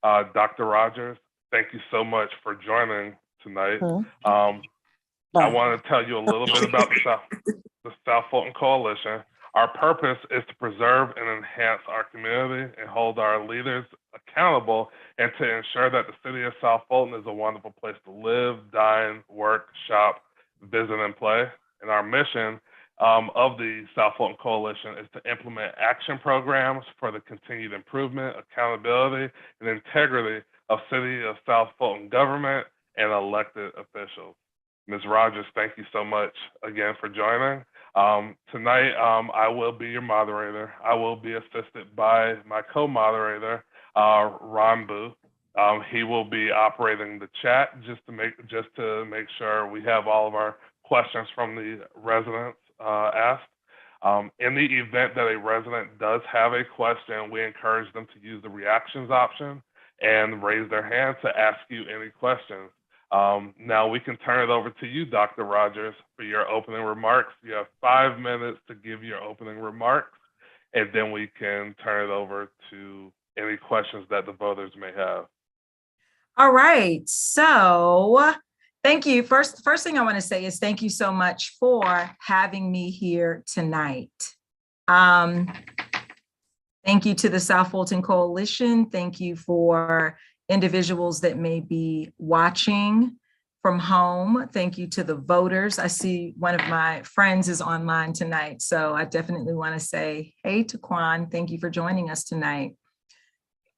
Dr. Rogers, thank you so much for joining tonight. I Bye. want to tell you a little bit about the South Fulton Coalition. Our purpose is to preserve and enhance our community and hold our leaders accountable, and to ensure that the city of South Fulton is a wonderful place to live, dine, work, shop, visit, and play. And our mission of the South Fulton Coalition is to implement action programs for the continued improvement, accountability, and integrity of City of South Fulton government and elected officials. Ms. Rogers, thank you so much again for joining. Tonight, I will be your moderator. I will be assisted by my co-moderator, Ron Booth. He will be operating the chat just to make sure we have all of our questions from the residents asked. In the event that a resident does have a question, we encourage them to use the reactions option and raise their hand to ask you any questions. Now we can turn it over to you, Dr. Rogers, for your opening remarks. You have 5 minutes to give your opening remarks, and then we can turn it over to any questions that the voters may have. All right, so thank you. First thing I want to say is thank you so much for having me here tonight. Thank you to the South Fulton Coalition. Thank you for individuals that may be watching from home. Thank you to the voters. I see one of my friends is online tonight, so I definitely want to say, hey, Taquan, thank you for joining us tonight.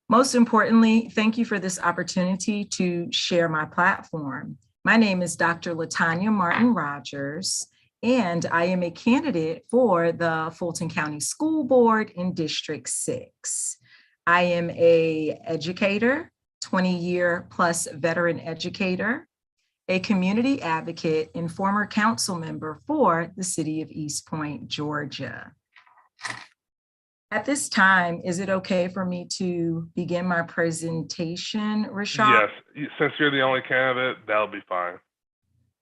Most importantly, thank you for this opportunity to share my platform. My name is Dr. Latonya Martin Rogers, and I am a candidate for the Fulton County School Board in District 6. I am an educator, 20-year plus veteran educator, a community advocate, and former council member for the city of East Point, Georgia. At this time, is it okay for me to begin my presentation, Rashad? Yes, since you're the only candidate, that'll be fine.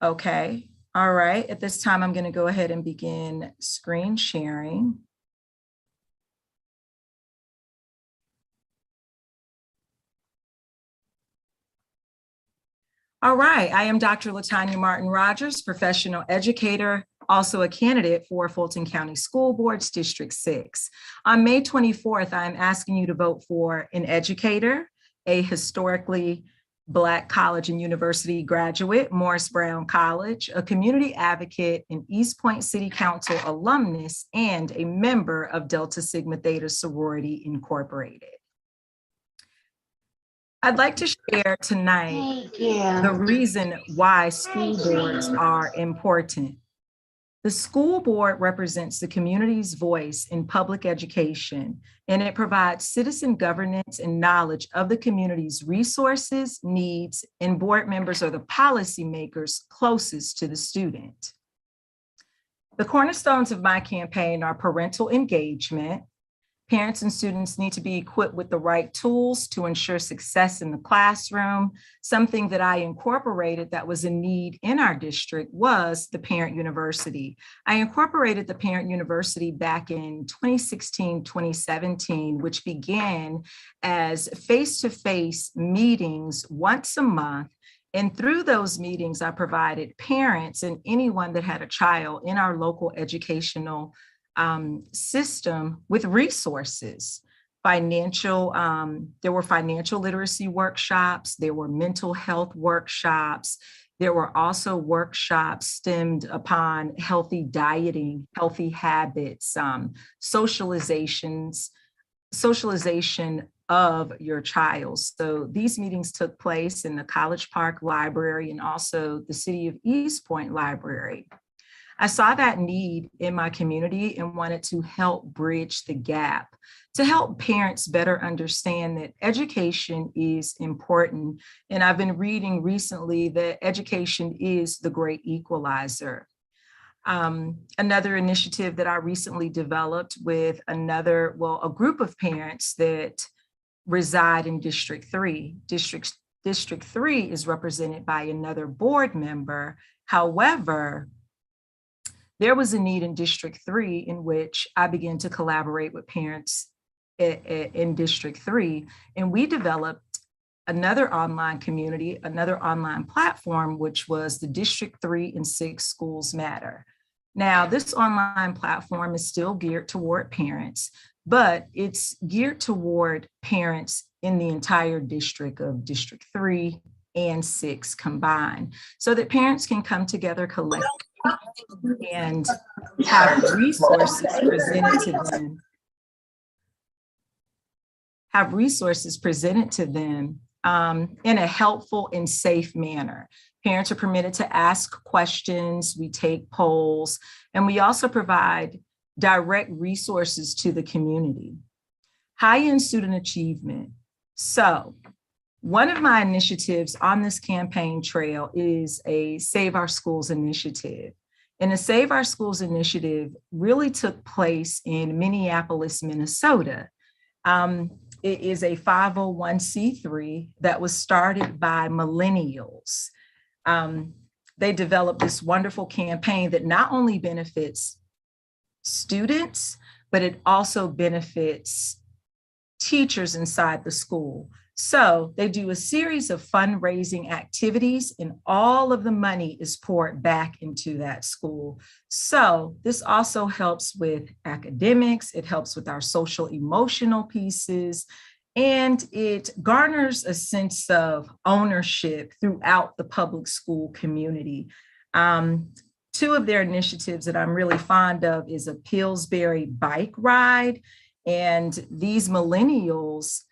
Okay, all right. At this time, I'm going to go ahead and begin screen sharing. All right, I am Dr. Latonya Martin Rogers, professional educator, also a candidate for Fulton County School Board's District 6. On May 24th, I'm asking you to vote for an educator, a historically Black college and university graduate, Morris Brown College, a community advocate, an East Point City Council alumnus, and a member of Delta Sigma Theta Sorority Incorporated. I'd like to share tonight the reason why school boards are important. The school board represents the community's voice in public education, and it provides citizen governance and knowledge of the community's resources, needs, and board members are the policymakers closest to the student. The cornerstones of my campaign are parental engagement. Parents and students need to be equipped with the right tools to ensure success in the classroom. Something that I incorporated that was a need in our district was the Parent University. I incorporated the Parent University back in 2016, 2017, which began as face-to-face meetings once a month. And through those meetings, I provided parents and anyone that had a child in our local educational system with resources, there were financial literacy workshops, there were mental health workshops, there were also workshops stemmed upon healthy dieting, healthy habits, socialization of your child. So these meetings took place in the College Park Library and also the City of East Point Library. I saw that need in my community and wanted to help bridge the gap, to help parents better understand that education is important. And I've been reading recently that education is the great equalizer. Another initiative that I recently developed with a group of parents that reside in District 3. District 3 is represented by another board member. However, there was a need in District 3 in which I began to collaborate with parents in District 3, and we developed another online community, another online platform, which was the District 3 and 6 Schools Matter. Now, this online platform is still geared toward parents, but it's geared toward parents in the entire district of District 3 and 6 combined, so that parents can come together collectively and have resources presented to them, in a helpful and safe manner. Parents are permitted to ask questions, we take polls, and we also provide direct resources to the community. High-end student achievement. So one of my initiatives on this campaign trail is a Save Our Schools initiative. And the Save Our Schools initiative really took place in Minneapolis, Minnesota. It is a 501c3 that was started by millennials. They developed this wonderful campaign that not only benefits students, but it also benefits teachers inside the school. So they do a series of fundraising activities, and all of the money is poured back into that school. So this also helps with academics, it helps with our social emotional pieces, and it garners a sense of ownership throughout the public school community. Two of their initiatives that I'm really fond of is a Pillsbury bike ride, and these millennials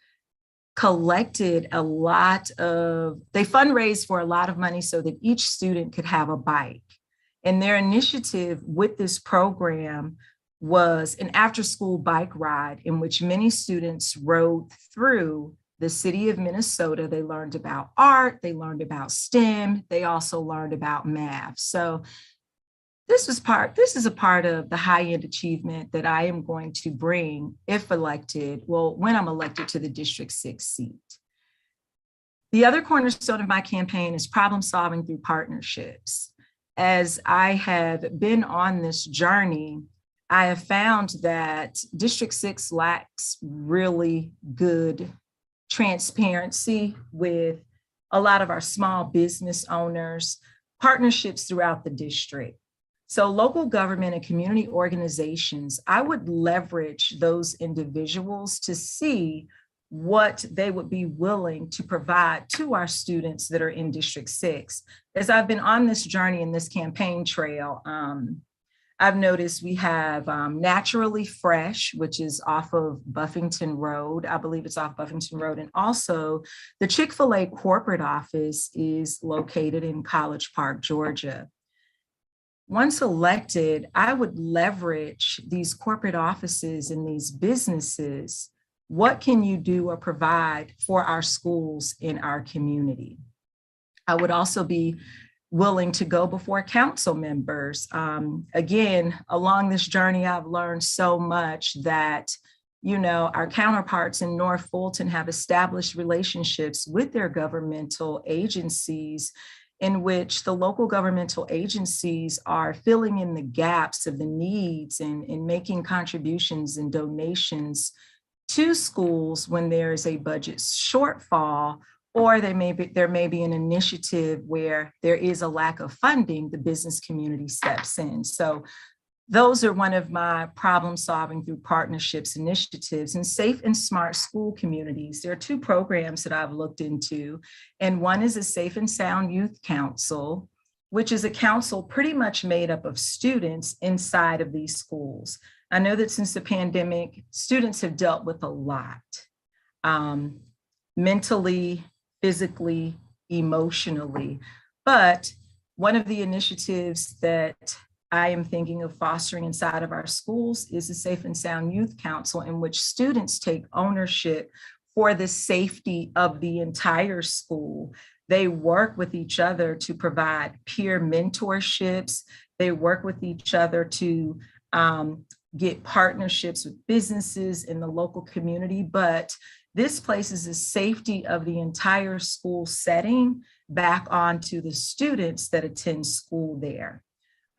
collected they fundraised for a lot of money so that each student could have a bike. And their initiative with this program was an after-school bike ride in which many students rode through the city of Minnesota. They learned about art, they learned about STEM, they also learned about math. So this is a part of the high-end achievement that I am going to bring if elected, when I'm elected to the District 6 seat. The other cornerstone of my campaign is problem solving through partnerships. As I have been on this journey, I have found that District 6 lacks really good transparency with a lot of our small business owners, partnerships throughout the district. So local government and community organizations, I would leverage those individuals to see what they would be willing to provide to our students that are in District 6. As I've been on this journey in this campaign trail, I've noticed we have Naturally Fresh, which is off of Buffington Road. I believe it's off Buffington Road. And also the Chick-fil-A corporate office is located in College Park, Georgia. Once elected, I would leverage these corporate offices and these businesses. What can you do or provide for our schools in our community? I would also be willing to go before council members. Again, along this journey, I've learned so much that, our counterparts in North Fulton have established relationships with their governmental agencies, in which the local governmental agencies are filling in the gaps of the needs and making contributions and donations to schools when there is a budget shortfall, or there may be an initiative where there is a lack of funding, the business community steps in. So those are one of my problem solving through partnerships initiatives. And safe and smart school communities. There are two programs that I've looked into, and one is a Safe and Sound Youth Council, which is a council pretty much made up of students inside of these schools. I know that since the pandemic, students have dealt with a lot, mentally, physically, emotionally, but one of the initiatives that I am thinking of fostering inside of our schools is a Safe and Sound Youth Council, in which students take ownership for the safety of the entire school. They work with each other to provide peer mentorships. They work with each other to get partnerships with businesses in the local community. But this places the safety of the entire school setting back onto the students that attend school there.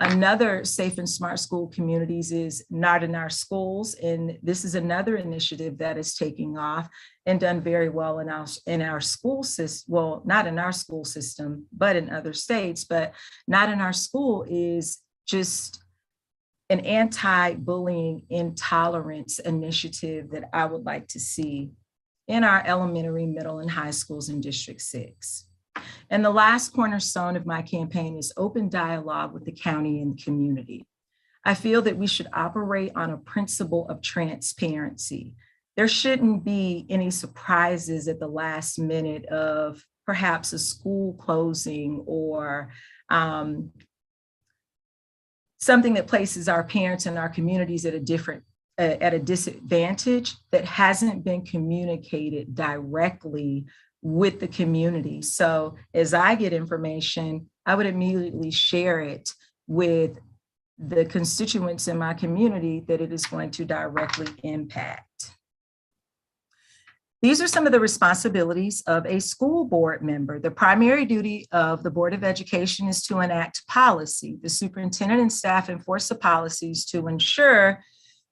Another safe and smart school communities is Not in Our Schools. And this is another initiative that is taking off and done very well in our school system. Well, not in our school system, but in other states. But Not in Our School is just an anti-bullying intolerance initiative that I would like to see in our elementary, middle, and high schools in District 6. And the last cornerstone of my campaign is open dialogue with the county and community. I feel that we should operate on a principle of transparency. There shouldn't be any surprises at the last minute of perhaps a school closing or something that places our parents and our communities at a disadvantage that hasn't been communicated directly with the community. So as I get information, I would immediately share it with the constituents in my community that it is going to directly impact. These are some of the responsibilities of a school board member. The primary duty of the Board of Education is to enact policy. The superintendent and staff enforce the policies to ensure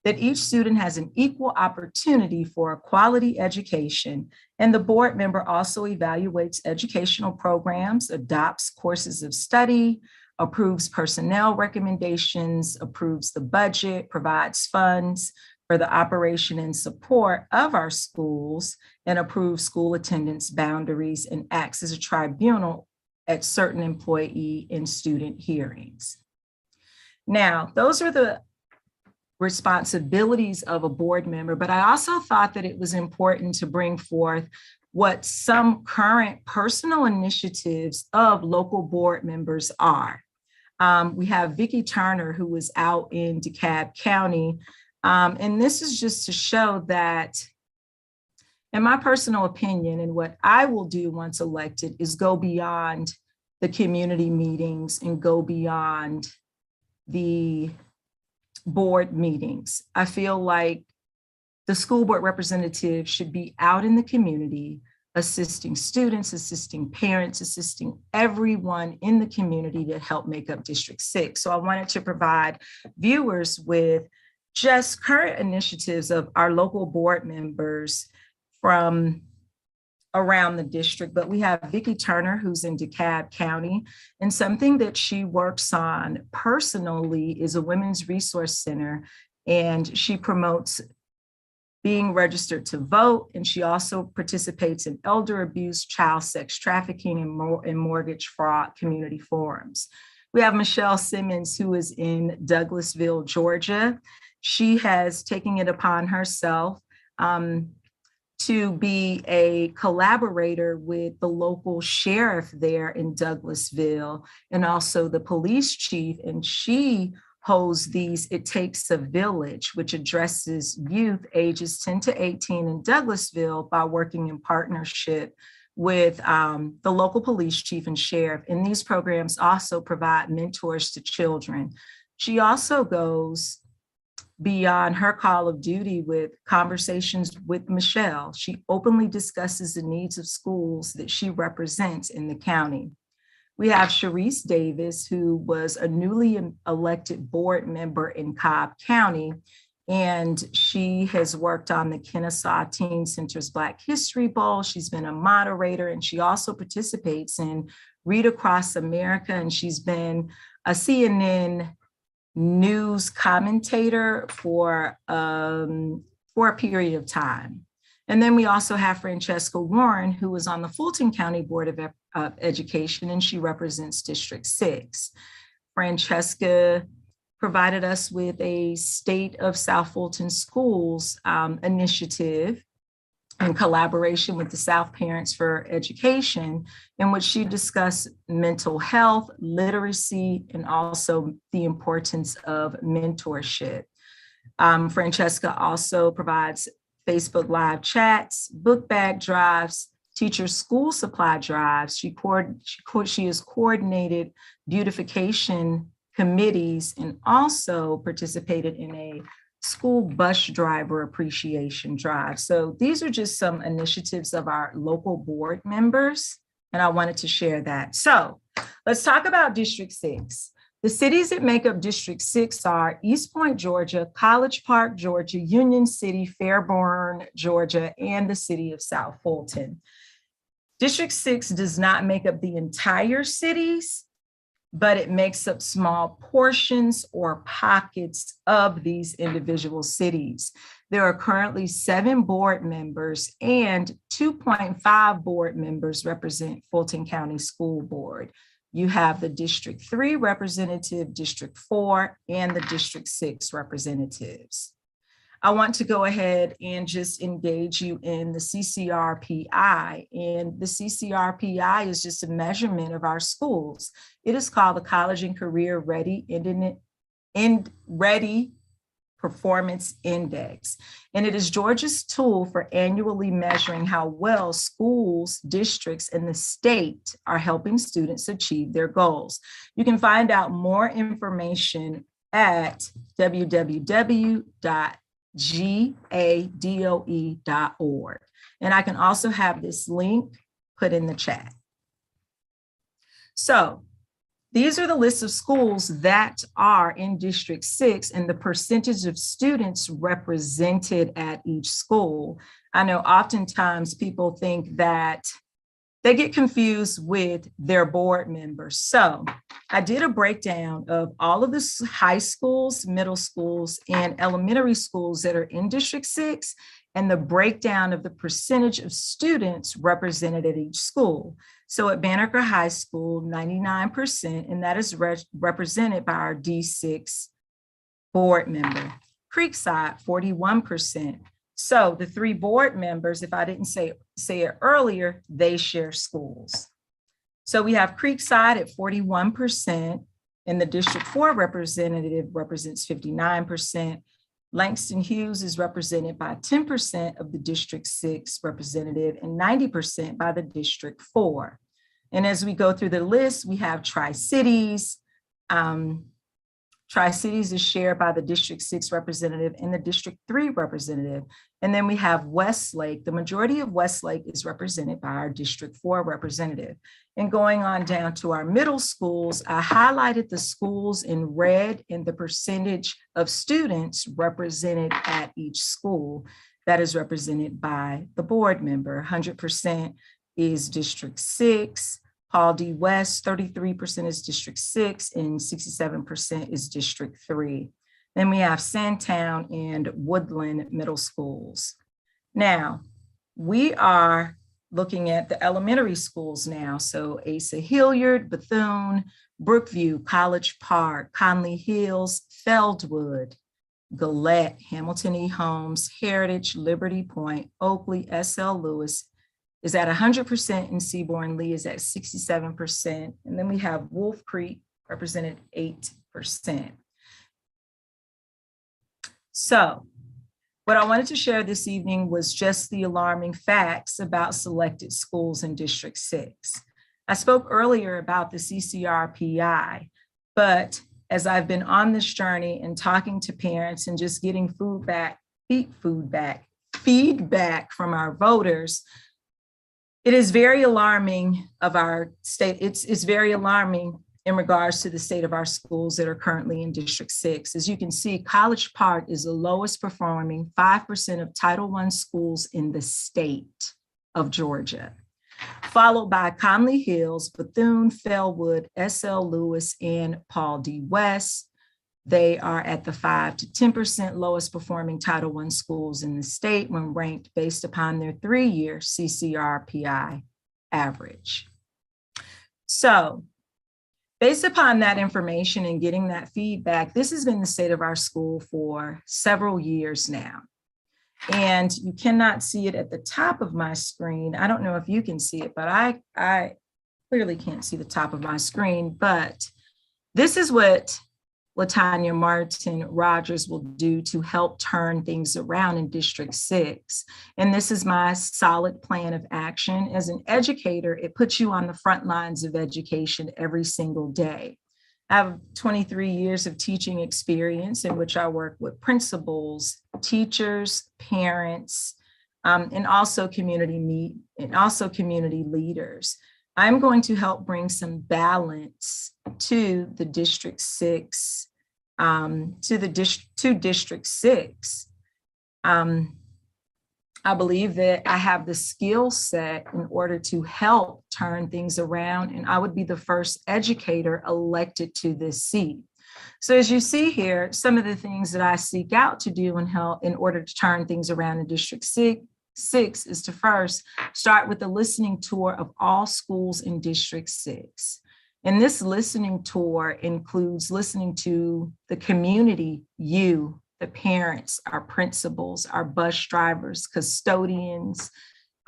that each student has an equal opportunity for a quality education. And the board member also evaluates educational programs, adopts courses of study, approves personnel recommendations, approves the budget, provides funds for the operation and support of our schools, and approves school attendance boundaries and acts as a tribunal at certain employee and student hearings. Now, those are the responsibilities of a board member, but I also thought that it was important to bring forth what some current personal initiatives of local board members are. We have Vicki Turner, who was out in DeKalb County, and this is just to show that, in my personal opinion, and what I will do once elected is go beyond the community meetings and go beyond the board meetings. I feel like the school board representative should be out in the community, assisting students, assisting parents, assisting everyone in the community that help make up District 6. So I wanted to provide viewers with just current initiatives of our local board members from around the district, but we have Vicki Turner, who's in DeKalb County, and something that she works on personally is a women's resource center, and she promotes being registered to vote, and she also participates in elder abuse, child sex trafficking, and mortgage fraud community forums. We have Michelle Simmons, who is in Douglasville, Georgia. She has taken it upon herself to be a collaborator with the local sheriff there in Douglasville and also the police chief. And she holds these It Takes a Village, which addresses youth ages 10 to 18 in Douglasville by working in partnership with the local police chief and sheriff. And these programs also provide mentors to children. She also goes beyond her call of duty with Conversations with Michelle. She openly discusses the needs of schools that she represents in the county. We have Sharice Davis, who was a newly elected board member in Cobb County, and she has worked on the Kennesaw Teen Center's Black History Bowl. She's been a moderator, and she also participates in Read Across America, and she's been a CNN news commentator for a period of time. And then we also have Francesca Warren, who was on the Fulton County Board of Education, and she represents District 6. Francesca provided us with a State of South Fulton Schools initiative in collaboration with the South Parents for Education, in which she discussed mental health, literacy, and also the importance of mentorship. Francesca also provides Facebook Live chats, book bag drives, teacher school supply drives. She has coordinated beautification committees and also participated in a school bus driver appreciation drive. So these are just some initiatives of our local board members, and I wanted to share that. So let's talk about District 6. The cities that make up District 6 are East Point, Georgia, College Park, Georgia, Union City, Fairborn, Georgia, and the city of South Fulton. District 6 does not make up the entire cities, but it makes up small portions or pockets of these individual cities. There are currently 7 board members, and 2.5 board members represent Fulton County School Board. You have the District 3 representative, District 4, and the District 6 representatives. I want to go ahead and just engage you in the CCRPI. And the CCRPI is just a measurement of our schools. It is called the College and Career Ready Performance Index. And it is Georgia's tool for annually measuring how well schools, districts, and the state are helping students achieve their goals. You can find out more information at www.gadoe.org. And I can also have this link put in the chat. So these are the lists of schools that are in District 6 and the percentage of students represented at each school. I know oftentimes people think that they get confused with their board members. So I did a breakdown of all of the high schools, middle schools, and elementary schools that are in District 6 and the breakdown of the percentage of students represented at each school. So at Banneker High School, 99%, and that is represented by our D6 board member. Creekside, 41%. So the 3 board members, if I didn't say it earlier, they share schools. So we have Creekside at 41%, and the District 4 representative represents 59%. Langston Hughes is represented by 10% of the District 6 representative and 90% by the District 4. And as we go through the list, we have Tri-Cities. Tri-Cities is shared by the District 6 representative and the District 3 representative. And then we have Westlake. The majority of Westlake is represented by our District 4 representative. And going on down to our middle schools, I highlighted the schools in red and the percentage of students represented at each school that is represented by the board member. 100% is District 6. Paul D. West, 33% is District 6 and 67% is District 3. Then we have Sandtown and Woodland middle schools. Now, we are looking at the elementary schools now. So Asa Hilliard, Bethune, Brookview, College Park, Conley Hills, Feldwood, Gillette, Hamilton E. Holmes, Heritage, Liberty Point, Oakley, S.L. Lewis is at 100%, and Seaborn Lee is at 67%. And then we have Wolf Creek represented 8%. So what I wanted to share this evening was just the alarming facts about selected schools in District 6. I spoke earlier about the CCRPI, but as I've been on this journey and talking to parents and just getting feedback from our voters, it is very alarming of our state. It's very alarming in regards to the state of our schools that are currently in District 6. As you can see, College Park is the lowest performing 5% of Title I schools in the state of Georgia, followed by Conley Hills, Bethune, Fellwood, S.L. Lewis, and Paul D. West. They are at the 5 to 10% lowest performing Title I schools in the state when ranked based upon their 3-year CCRPI average. So based upon that information and getting that feedback, this has been the state of our school for several years now. And you cannot see it at the top of my screen. I don't know if you can see it, but I clearly can't see the top of my screen, but this is what Latonya Martin Rogers will do to help turn things around in District 6. And this is my solid plan of action. As an educator, it puts you on the front lines of education every single day. I have 23 years of teaching experience in which I work with principals, teachers, parents, and also community leaders. I'm going to help bring some balance to the District 6, to District 6. I believe that I have the skill set in order to help turn things around, and I would be the first educator elected to this seat. So as you see here, some of the things that I seek out to do and help in order to turn things around in District 6 is to first start with a listening tour of all schools in District 6. And this listening tour includes listening to the community, you, the parents, our principals, our bus drivers, custodians.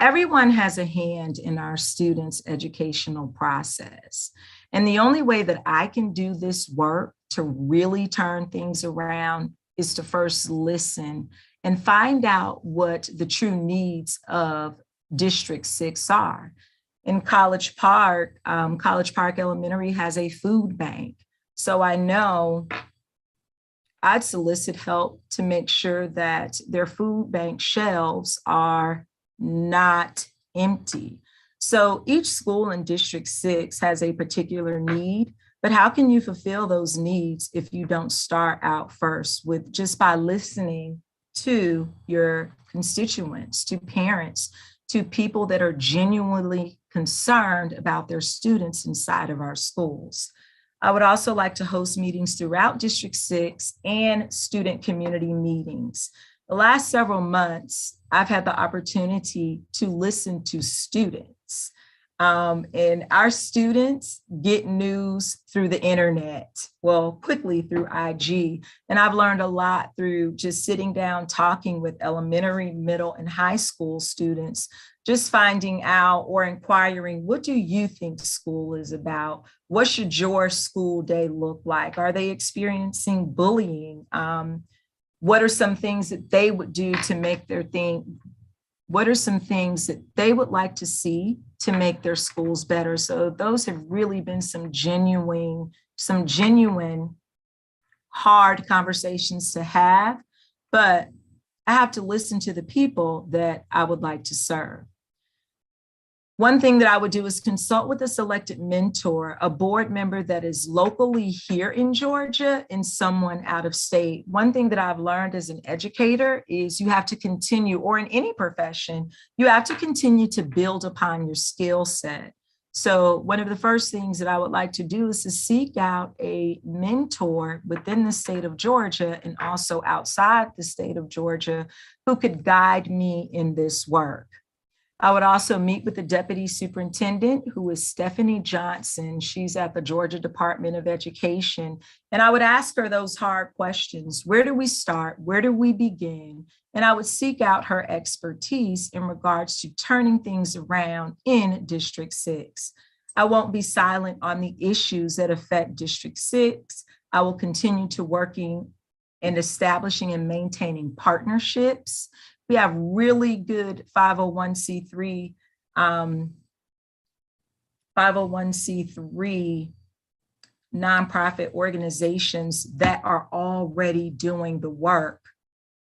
Everyone has a hand in our students' educational process. And the only way that I can do this work to really turn things around is to first listen and find out what the true needs of District 6 are. In College Park Elementary has a food bank. So I know I'd solicit help to make sure that their food bank shelves are not empty. So each school in District 6 has a particular need, but how can you fulfill those needs if you don't start out first with just by listening to your constituents, to parents, to people that are genuinely concerned about their students inside of our schools? I would also like to host meetings throughout District 6 and student community meetings. The last several months, I've had the opportunity to listen to students. And our students get news through the internet, well, quickly through IG. And I've learned a lot through just sitting down, talking with elementary, middle, and high school students, just finding out or inquiring, what do you think school is about? What should your school day look like? Are they experiencing bullying? What are some things that they would do to make their thing? What are some things that they would like to see to make their schools better? So those have really been some genuine hard conversations to have, but I have to listen to the people that I would like to serve. One thing that I would do is consult with a selected mentor, a board member that is locally here in Georgia and someone out of state. One thing that I've learned as an educator is you have to continue, or in any profession, you have to continue to build upon your skill set. So one of the first things that I would like to do is to seek out a mentor within the state of Georgia and also outside the state of Georgia who could guide me in this work. I would also meet with the deputy superintendent, who is Stephanie Johnson. She's at the Georgia Department of Education. And I would ask her those hard questions. Where do we start? Where do we begin? And I would seek out her expertise in regards to turning things around in District 6. I won't be silent on the issues that affect District 6. I will continue to working and establishing and maintaining partnerships. We have really good 501c3 nonprofit organizations that are already doing the work.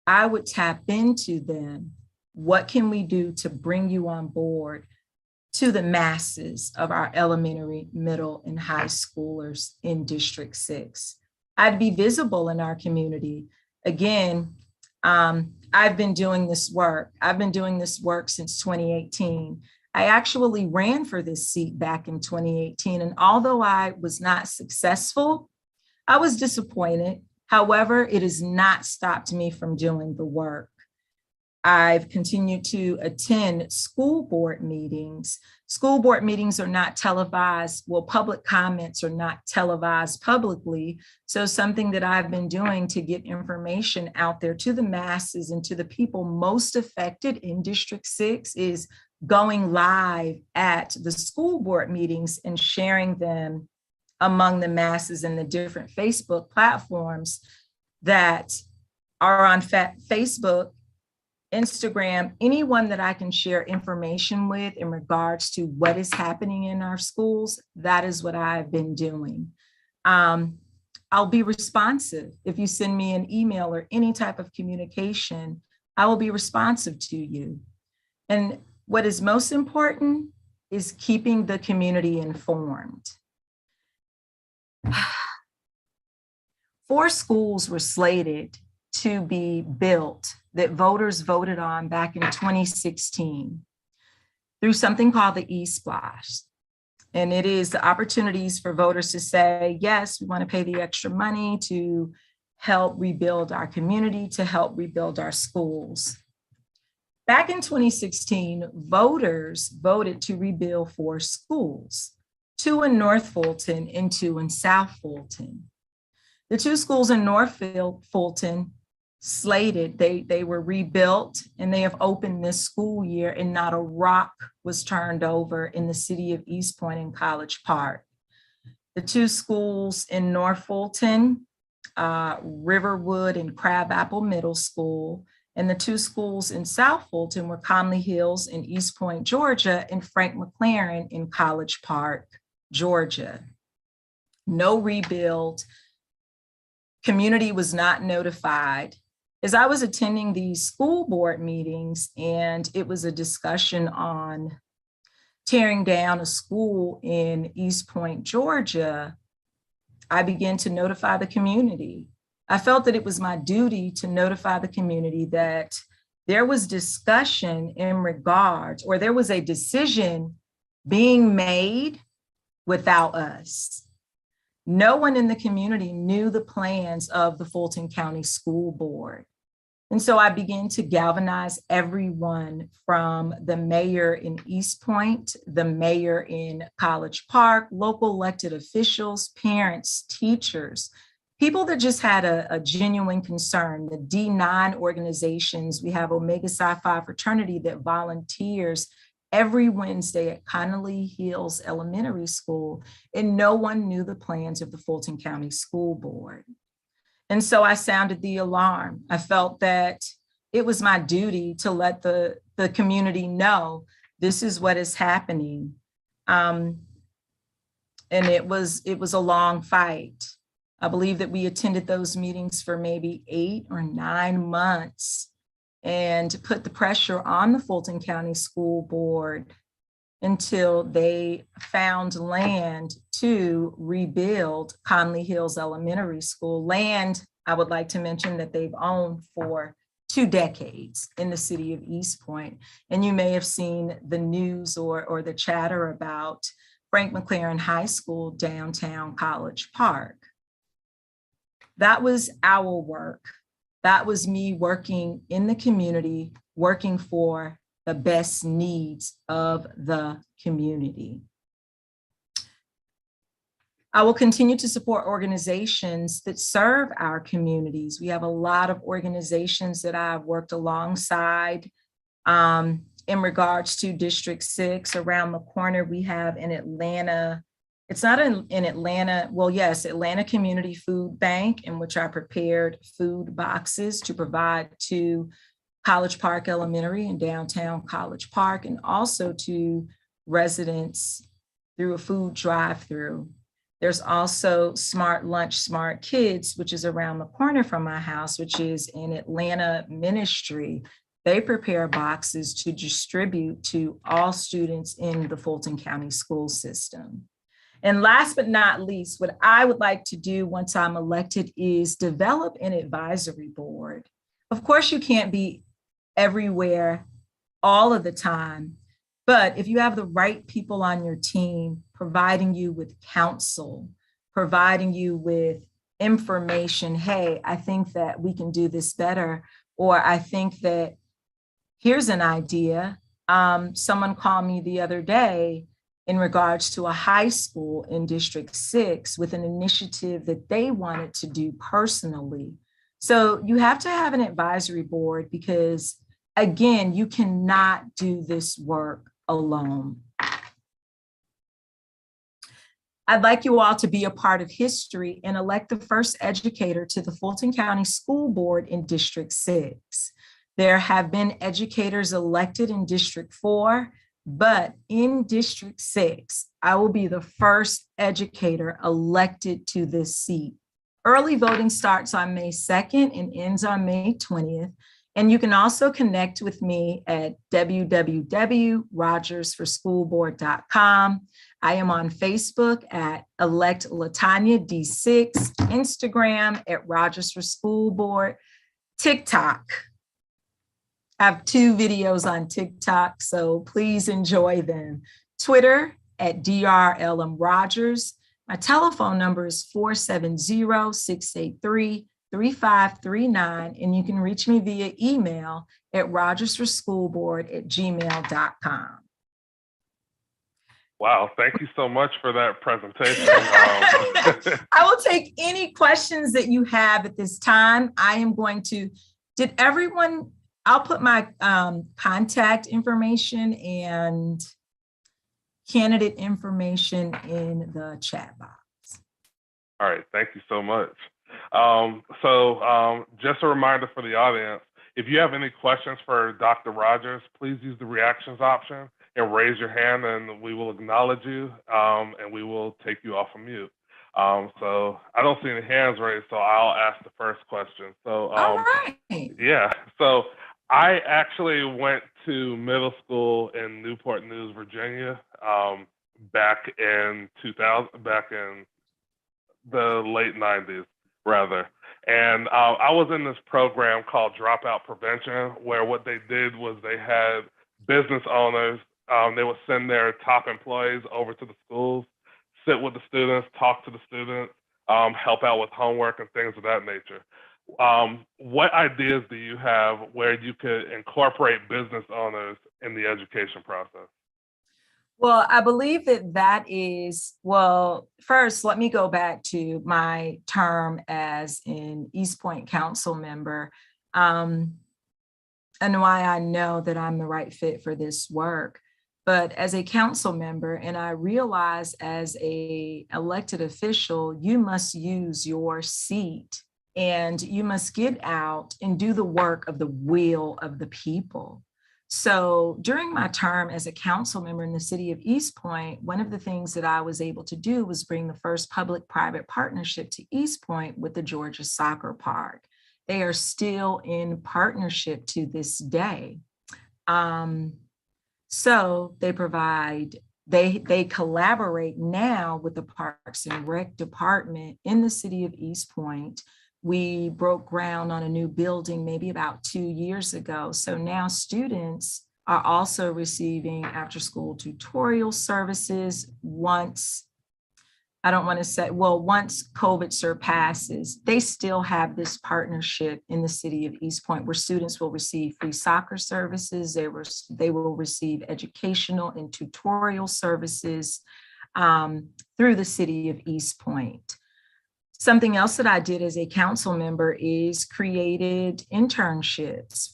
I would tap into them. What can we do to bring you on board to the masses of our elementary, middle, and high schoolers in District 6? I'd be visible in our community. Again, I've been doing this work. I've been doing this work since 2018. I actually ran for this seat back in 2018. And although I was not successful, I was disappointed. However, it has not stopped me from doing the work. I've continued to attend school board meetings. School board meetings are not televised. Well, public comments are not televised publicly. So something that I've been doing to get information out there to the masses and to the people most affected in District 6 is going live at the school board meetings and sharing them among the masses in the different Facebook platforms that are on Facebook, Instagram, anyone that I can share information with in regards to what is happening in our schools. That is what I've been doing. I'll be responsive. If you send me an email or any type of communication, I will be responsive to you. And what is most important is keeping the community informed. 4 schools were slated to be built that voters voted on back in 2016 through something called the E-Splash. And it is the opportunities for voters to say, yes, we want to pay the extra money to help rebuild our community, to help rebuild our schools. Back in 2016, voters voted to rebuild 4 schools, 2 in North Fulton and 2 in South Fulton. The 2 schools in North Fulton slated, they were rebuilt and they have opened this school year, and not a rock was turned over in the city of East Point and College Park. The 2 schools in North Fulton, Riverwood and Crabapple Middle School, and the 2 schools in South Fulton were Conley Hills in East Point, Georgia, and Frank McLaren in College Park, Georgia. No rebuild. Community was not notified. As I was attending these school board meetings, and it was a discussion on tearing down a school in East Point, Georgia, I began to notify the community. I felt that it was my duty to notify the community that there was discussion in regards, or there was a decision being made without us. No one in the community knew the plans of the Fulton County School Board. And so I began to galvanize everyone from the mayor in East Point, the mayor in College Park, local elected officials, parents, teachers, people that just had a genuine concern. The D9 organizations, we have Omega Psi Phi fraternity that volunteers every Wednesday at Connolly Hills Elementary School, and no one knew the plans of the Fulton County School Board. And so I sounded the alarm. I felt that it was my duty to let the community know this is what is happening. And it was a long fight. I believe that we attended those meetings for maybe 8 or 9 months and put the pressure on the Fulton County School Board until they found land to rebuild Conley Hills Elementary School. Land, I would like to mention, that they've owned for 2 decades in the city of East Point. And you may have seen the news or the chatter about Frank McLaren High School, downtown College Park. That was our work. That was me working in the community, working for the best needs of the community. I will continue to support organizations that serve our communities. We have a lot of organizations that I've worked alongside in regards to District 6. Around the corner, we have in Atlanta, it's not in Atlanta, well, yes, Atlanta Community Food Bank, in which I prepared food boxes to provide to College Park Elementary in downtown College Park, and also to residents through a food drive-through. There's also Smart Lunch, Smart Kids, which is around the corner from my house, which is in Atlanta Ministry. They prepare boxes to distribute to all students in the Fulton County school system. And last but not least, what I would like to do once I'm elected is develop an advisory board. Of course, you can't be everywhere all of the time, but if you have the right people on your team providing you with counsel, providing you with information, hey, I think that we can do this better, or I think that here's an idea. Someone called me the other day in regards to a high school in District 6 with an initiative that they wanted to do personally. So you have to have an advisory board because, again, you cannot do this work alone. I'd like you all to be a part of history and elect the first educator to the Fulton County School Board in District 6. There have been educators elected in District 4, but in District 6, I will be the first educator elected to this seat. Early voting starts on May 2nd and ends on May 20th. And you can also connect with me at www.rogersforschoolboard.com. I am on Facebook at Elect Latonya D6, Instagram at Rogers for School Board, TikTok. I have 2 videos on TikTok, so please enjoy them. Twitter at DRLM My telephone number is 470-683-3539, and you can reach me via email at rogersforschoolboard@gmail.com. Wow, thank you so much for that presentation. I will take any questions that you have at this time. I am going to, I'll put my contact information and candidate information in the chat box. All right, thank you so much. Just a reminder for the audience, if you have any questions for Dr. Rogers, please use the reactions option and raise your hand, and we will acknowledge you, and we will take you off of mute. So I don't see any hands raised, so I'll ask the first question. So, all right. Yeah, so I actually went to middle school in Newport News, Virginia, back in the late 90s, rather. And I was in this program called Dropout Prevention, where what they did was they had business owners, they would send their top employees over to the schools, sit with the students, talk to the students, help out with homework and things of that nature. What ideas do you have where you could incorporate business owners in the education process? Well, I believe that is, well, first, let me go back to my term as an East Point council member, and why I know that I'm the right fit for this work. But as a council member, and I realize as a elected official, you must use your seat and you must get out and do the work of the will of the people. So during my term as a council member in the city of East Point, one of the things that I was able to do was bring the first public-private partnership to East Point with the Georgia Soccer Park. They are still in partnership to this day. So they collaborate now with the Parks and Rec Department in the city of East Point. We broke ground on a new building maybe about 2 years ago. So now students are also receiving after-school tutorial services once COVID surpasses. They still have this partnership in the city of East Point where students will receive free soccer services. They will receive educational and tutorial services through the city of East Point. Something else that I did as a council member is created internships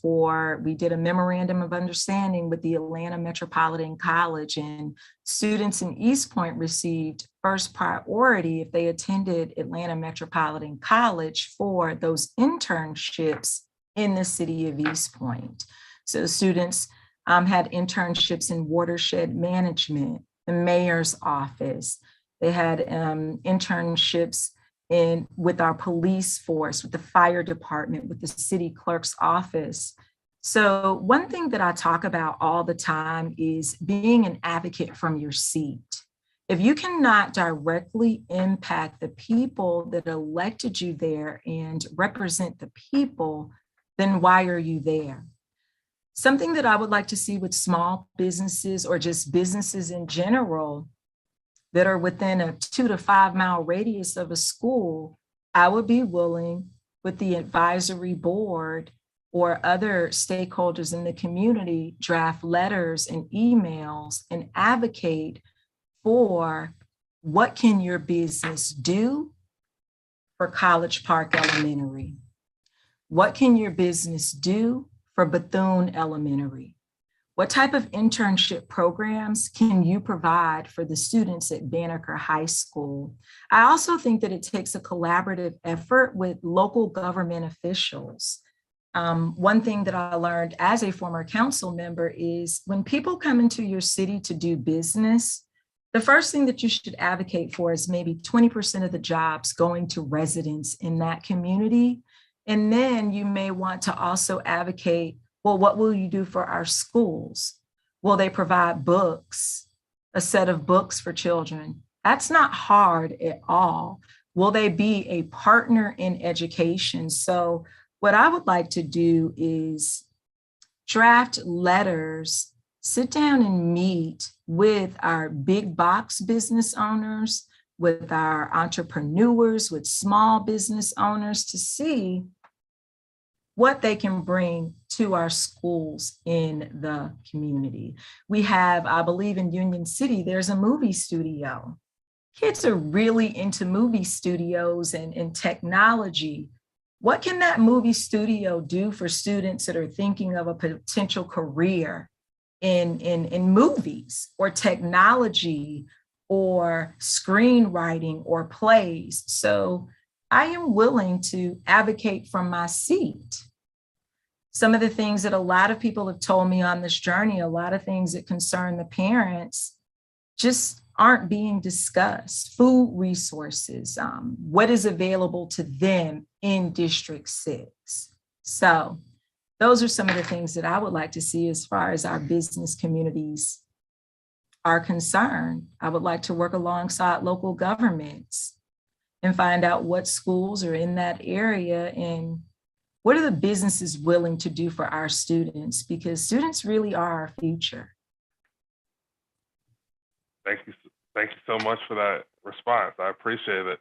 we did a memorandum of understanding with the Atlanta Metropolitan College, and students in East Point received first priority if they attended Atlanta Metropolitan College for those internships in the city of East Point. So students had internships in watershed management, the mayor's office. They had internships with our police force, with the fire department, with the city clerk's office. So one thing that I talk about all the time is being an advocate from your seat. If you cannot directly impact the people that elected you there and represent the people, then why are you there? Something that I would like to see with small businesses or just businesses in general that are within a 2 to 5 mile radius of a school, I would be willing with the advisory board or other stakeholders in the community, draft letters and emails and advocate for what can your business do for College Park Elementary? What can your business do for Bethune Elementary? What type of internship programs can you provide for the students at Banneker High School? I also think that it takes a collaborative effort with local government officials. One thing that I learned as a former council member is when people come into your city to do business, the first thing that you should advocate for is maybe 20% of the jobs going to residents in that community. And then you may want to also advocate, well, what will you do for our schools? Will they provide books, a set of books for children? That's not hard at all. Will they be a partner in education? So what I would like to do is draft letters, sit down and meet with our big box business owners, with our entrepreneurs, with small business owners to see what they can bring to our schools in the community. We have, I believe in Union City, there's a movie studio. Kids are really into movie studios and technology. What can that movie studio do for students that are thinking of a potential career in movies or technology or screenwriting or plays? So I am willing to advocate from my seat. Some of the things that a lot of people have told me on this journey, a lot of things that concern the parents, just aren't being discussed. Food resources, what is available to them in District 6. So those are some of the things that I would like to see as far as our business communities are concerned. I would like to work alongside local governments and find out what schools are in that area and what are the businesses willing to do for our students, because students really are our future. Thank you so much for that response. I appreciate it.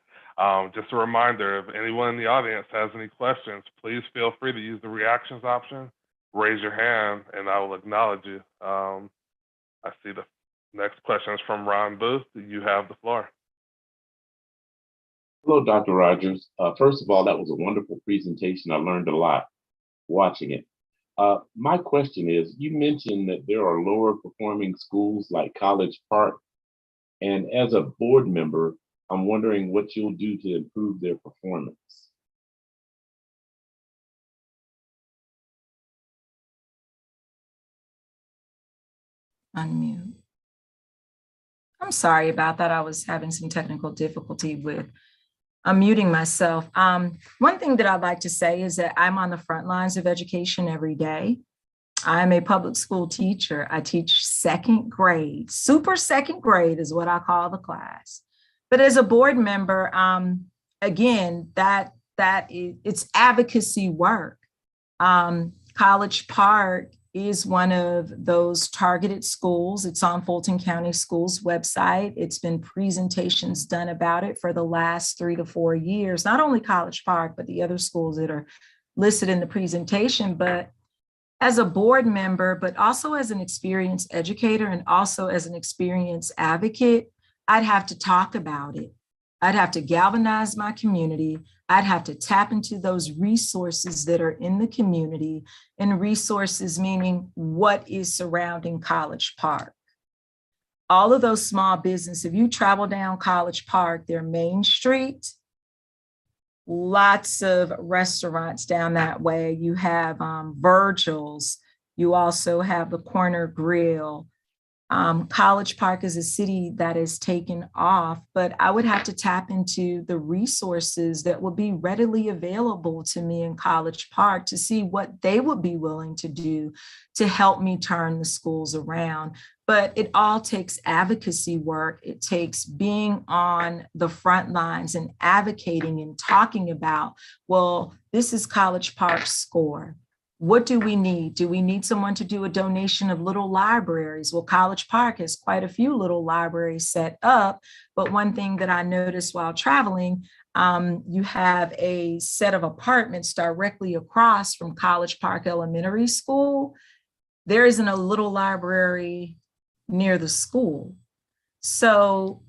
Just a reminder, if anyone in the audience has any questions, please feel free to use the reactions option, raise your hand, and I will acknowledge you. I see the next question is from Ron Booth. You have the floor. Hello, Dr. Rogers. First of all, that was a wonderful presentation. I learned a lot watching it. My question is, you mentioned that there are lower performing schools like College Park, and as a board member, I'm wondering what you'll do to improve their performance. Unmute. I'm sorry about that. I was having some technical difficulty with unmuting myself. One thing that I'd like to say is that I'm on the front lines of education every day. I'm a public school teacher. I teach second grade. Super second grade is what I call the class. But as a board member, again, it's advocacy work. College Park is one of those targeted schools. It's on Fulton County Schools website. It's been presentations done about it for the last 3 to 4 years, not only College Park, but the other schools that are listed in the presentation. But as a board member, but also as an experienced educator and also as an experienced advocate, I'd have to talk about it. I'd have to galvanize my community. I'd have to tap into those resources that are in the community, and resources meaning what is surrounding College Park. All of those small business, if you travel down College Park, their main street, lots of restaurants down that way. You have Virgil's. You also have the Corner Grill. College Park is a city that is taken off, but I would have to tap into the resources that would be readily available to me in College Park to see what they would be willing to do to help me turn the schools around. But it all takes advocacy work. It takes being on the front lines and advocating and talking about, well, this is College Park's score. What do we need? Do we need someone to do a donation of little libraries? Well, College Park has quite a few little libraries set up, but one thing that I noticed while traveling, you have a set of apartments directly across from College Park Elementary School. There isn't a little library near the school. So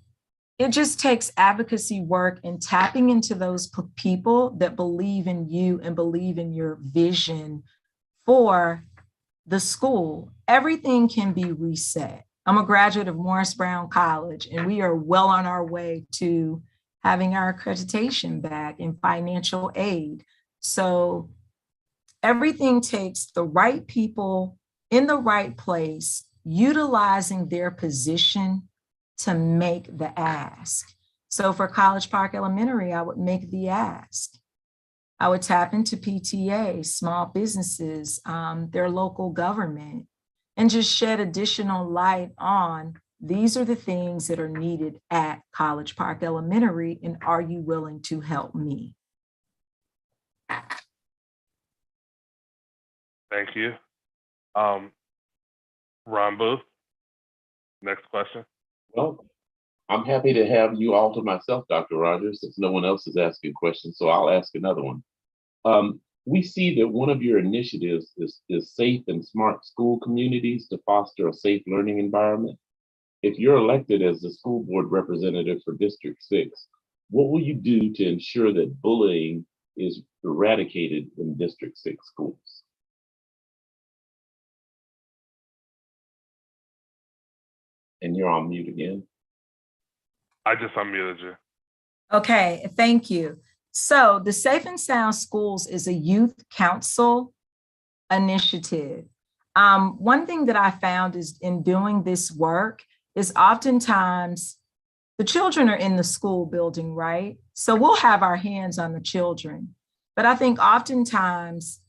it just takes advocacy work and tapping into those people that believe in you and believe in your vision for the school. Everything can be reset. I'm a graduate of Morris Brown College, and we are well on our way to having our accreditation back and financial aid. So everything takes the right people in the right place, utilizing their position to make the ask. So for College Park Elementary, I would make the ask. I would tap into PTA, small businesses, their local government, and just shed additional light on these are the things that are needed at College Park Elementary, and are you willing to help me? Thank you. Ron Booth, next question. Well, I'm happy to have you all to myself, Dr. Rogers, since no one else is asking questions, so I'll ask another one. We see that one of your initiatives is safe and smart school communities to foster a safe learning environment. If you're elected as the school board representative for District 6, what will you do to ensure that bullying is eradicated in District 6 schools? And you're on mute again. I just unmuted you. Okay, thank you. So the Safe and Sound Schools is a youth council initiative. One thing that I found is in doing this work is oftentimes the children are in the school building, right? So we'll have our hands on the children. But I think oftentimes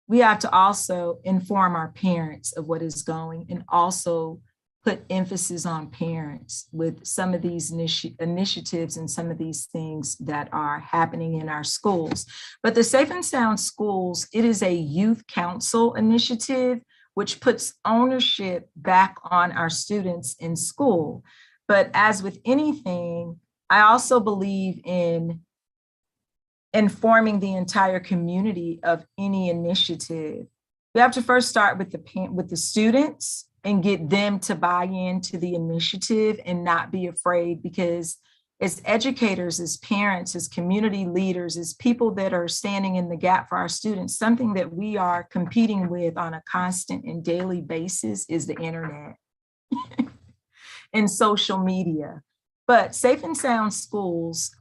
we have to also inform our parents of what is going and also put emphasis on parents with some of these initiatives and some of these things that are happening in our schools. But the Safe and Sound Schools, it is a youth council initiative, which puts ownership back on our students in school. But as with anything, I also believe in informing the entire community of any initiative. We have to first start with the students and get them to buy into the initiative and not be afraid, because as educators, as parents, as community leaders, as people that are standing in the gap for our students, something that we are competing with on a constant and daily basis is the internet and social media. But Safe and Sound Schools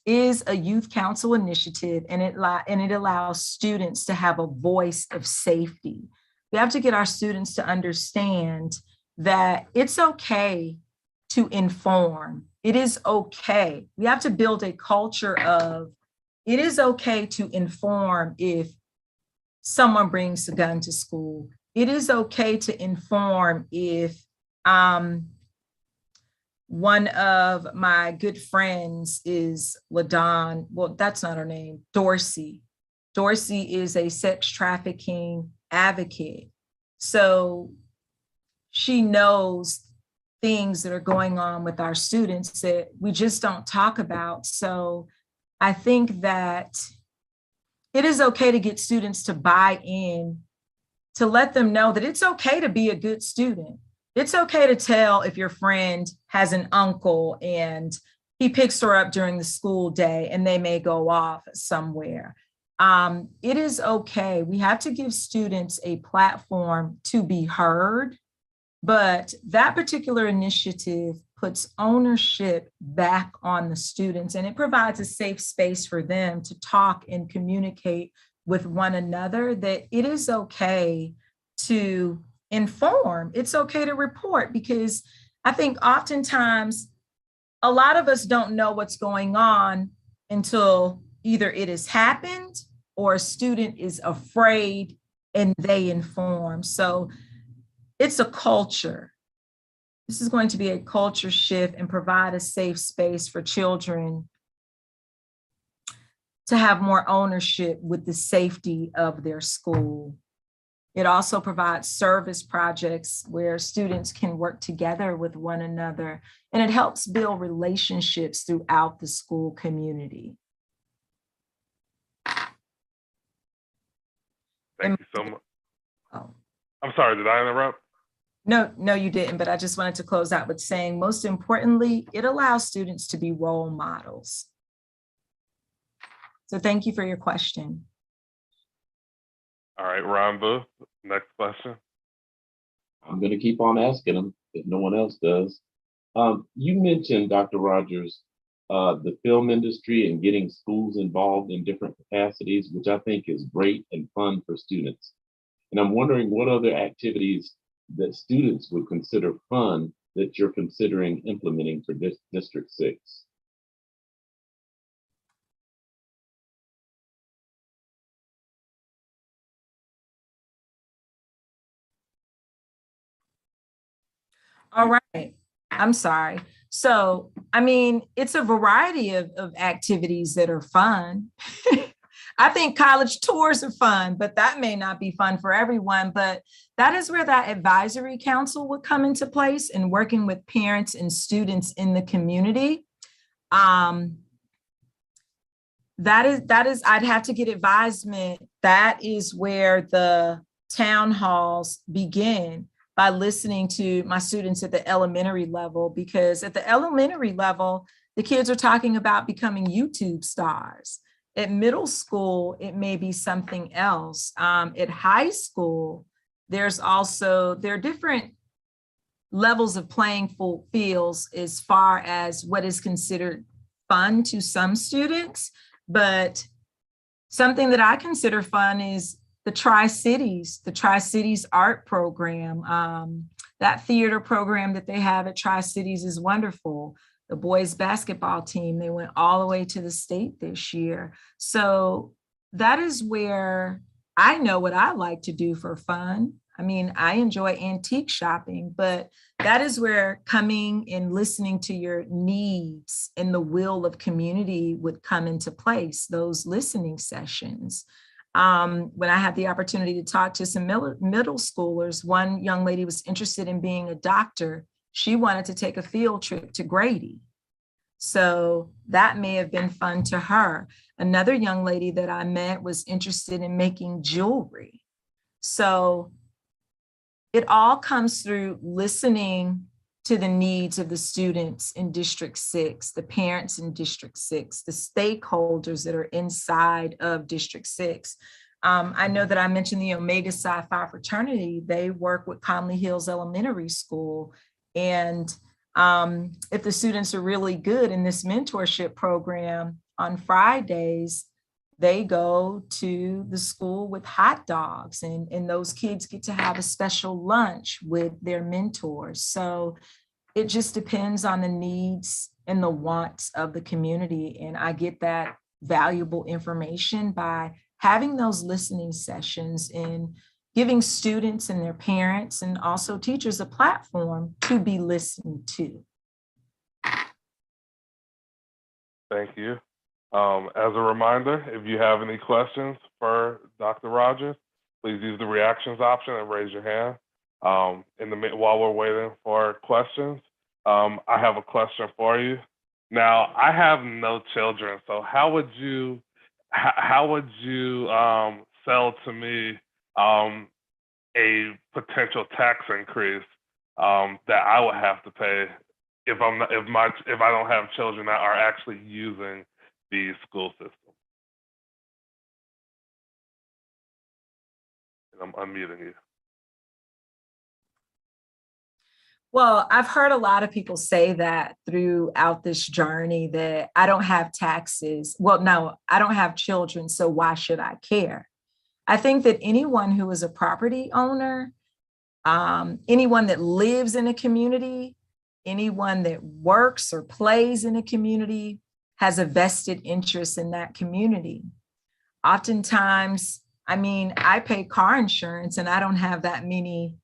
is a youth council initiative, and it allows students to have a voice of safety. We have to get our students to understand that it's okay to inform. It is okay. We have to build a culture of it is okay to inform if someone brings a gun to school. It is okay to inform if one of my good friends is Ladon, well, that's not her name, Dorsey. Dorsey is a sex trafficking advocate. So she knows things that are going on with our students that we just don't talk about. So I think that it is okay to get students to buy in, to let them know that it's okay to be a good student. It's okay to tell if your friend has an uncle and he picks her up during the school day and they may go off somewhere. It is okay. We have to give students a platform to be heard, but that particular initiative puts ownership back on the students, and it provides a safe space for them to talk and communicate with one another, that it is okay to inform. It's okay to report, because I think oftentimes a lot of us don't know what's going on until either it has happened or a student is afraid and they inform. So it's a culture. This is going to be a culture shift and provide a safe space for children to have more ownership with the safety of their school. It also provides service projects where students can work together with one another, and it helps build relationships throughout the school community. Thank you so much. Oh. I'm sorry, did I interrupt? No, you didn't, but I just wanted to close out with saying, most importantly, it allows students to be role models. So thank you for your question. All right, Ron Booth, next question. I'm going to keep on asking them if no one else does. You mentioned, Dr. Rogers, the film industry and getting schools involved in different capacities, which I think is great and fun for students. And I'm wondering what other activities that students would consider fun that you're considering implementing for District 6. All right. I'm sorry. So, I mean, it's a variety of activities that are fun. I think college tours are fun, but that may not be fun for everyone. But that is where that advisory council would come into place and working with parents and students in the community. That is, I'd have to get advisement. That is where the town halls begin, by listening to my students at the elementary level, because at the elementary level, the kids are talking about becoming YouTube stars. At middle school, it may be something else. At high school, there are different levels of playing fields as far as what is considered fun to some students. But something that I consider fun is the Tri-Cities art program. That theater program that they have at Tri-Cities is wonderful. The boys basketball team, they went all the way to the state this year. So that is where I know what I like to do for fun. I mean, I enjoy antique shopping, but that is where coming and listening to your needs and the will of community would come into place, those listening sessions. When I had the opportunity to talk to some middle schoolers, one young lady was interested in being a doctor. She wanted to take a field trip to Grady. So that may have been fun to her. Another young lady that I met was interested in making jewelry. So it all comes through listening to the needs of the students in District 6, the parents in District 6, the stakeholders that are inside of District 6. I know that I mentioned the Omega Psi Phi fraternity. They work with Conley Hills Elementary School. And if the students are really good in this mentorship program, on Fridays, they go to the school with hot dogs, and those kids get to have a special lunch with their mentors. So it just depends on the needs and the wants of the community. And I get that valuable information by having those listening sessions and giving students and their parents and also teachers a platform to be listened to. Thank you. As a reminder, if you have any questions for Dr. Rogers, please use the reactions option and raise your hand. While we're waiting for questions, I have a question for you. Now, I have no children, so how would you sell to me a potential tax increase that I would have to pay if I don't have children that are actually using the school system? And I'm unmuting you. Well, I've heard a lot of people say that throughout this journey, that I don't have taxes. Well, no, I don't have children, so why should I care? I think that anyone who is a property owner, anyone that lives in a community, anyone that works or plays in a community has a vested interest in that community. Oftentimes, I mean, I pay car insurance and I don't have that many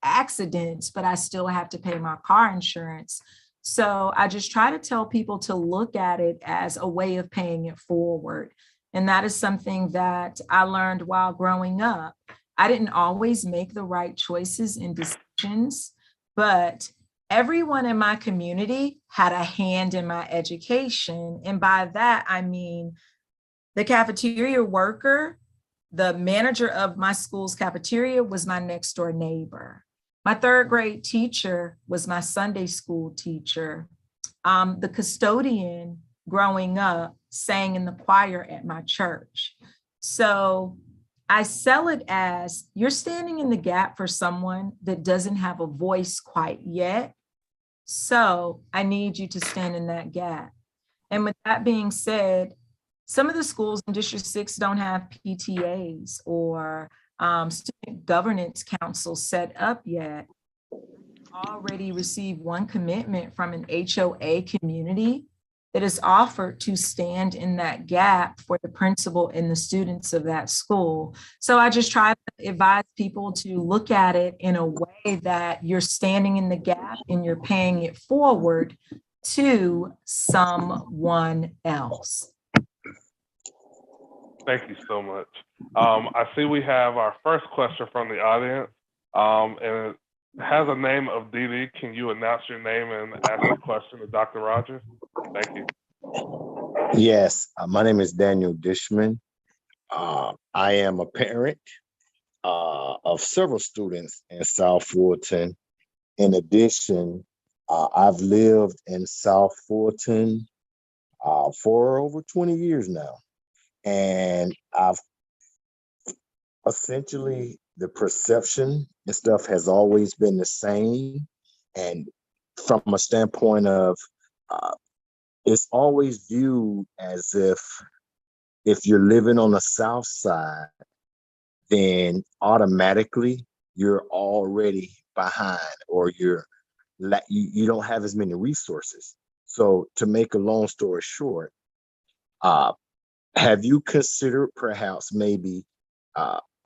accidents, but I still have to pay my car insurance. So I just try to tell people to look at it as a way of paying it forward. And that is something that I learned while growing up. I didn't always make the right choices and decisions, but everyone in my community had a hand in my education. And by that, I mean the cafeteria worker, the manager of my school's cafeteria was my next door neighbor. My third grade teacher was my Sunday school teacher. The custodian growing up sang in the choir at my church. So I sell it as you're standing in the gap for someone that doesn't have a voice quite yet. So I need you to stand in that gap. And with that being said, some of the schools in District 6 don't have PTAs or student governance councils set up yet. Already received one commitment from an HOA community that is offered to stand in that gap for the principal and the students of that school. So I just try to advise people to look at it in a way that you're standing in the gap and you're paying it forward to someone else. Thank you so much. I see we have our first question from the audience, and it has a name of Dee Dee. Can you announce your name and ask your question to Dr. Rogers? Thank you. Yes, my name is Daniel Dishman. I am a parent of several students in South Fulton. In addition, I've lived in South Fulton for over 20 years now. And I've essentially, the perception and stuff has always been the same. And from a standpoint of, it's always viewed as if you're living on the South Side, then automatically you're already behind, or you don't have as many resources. So to make a long story short, have you considered perhaps maybe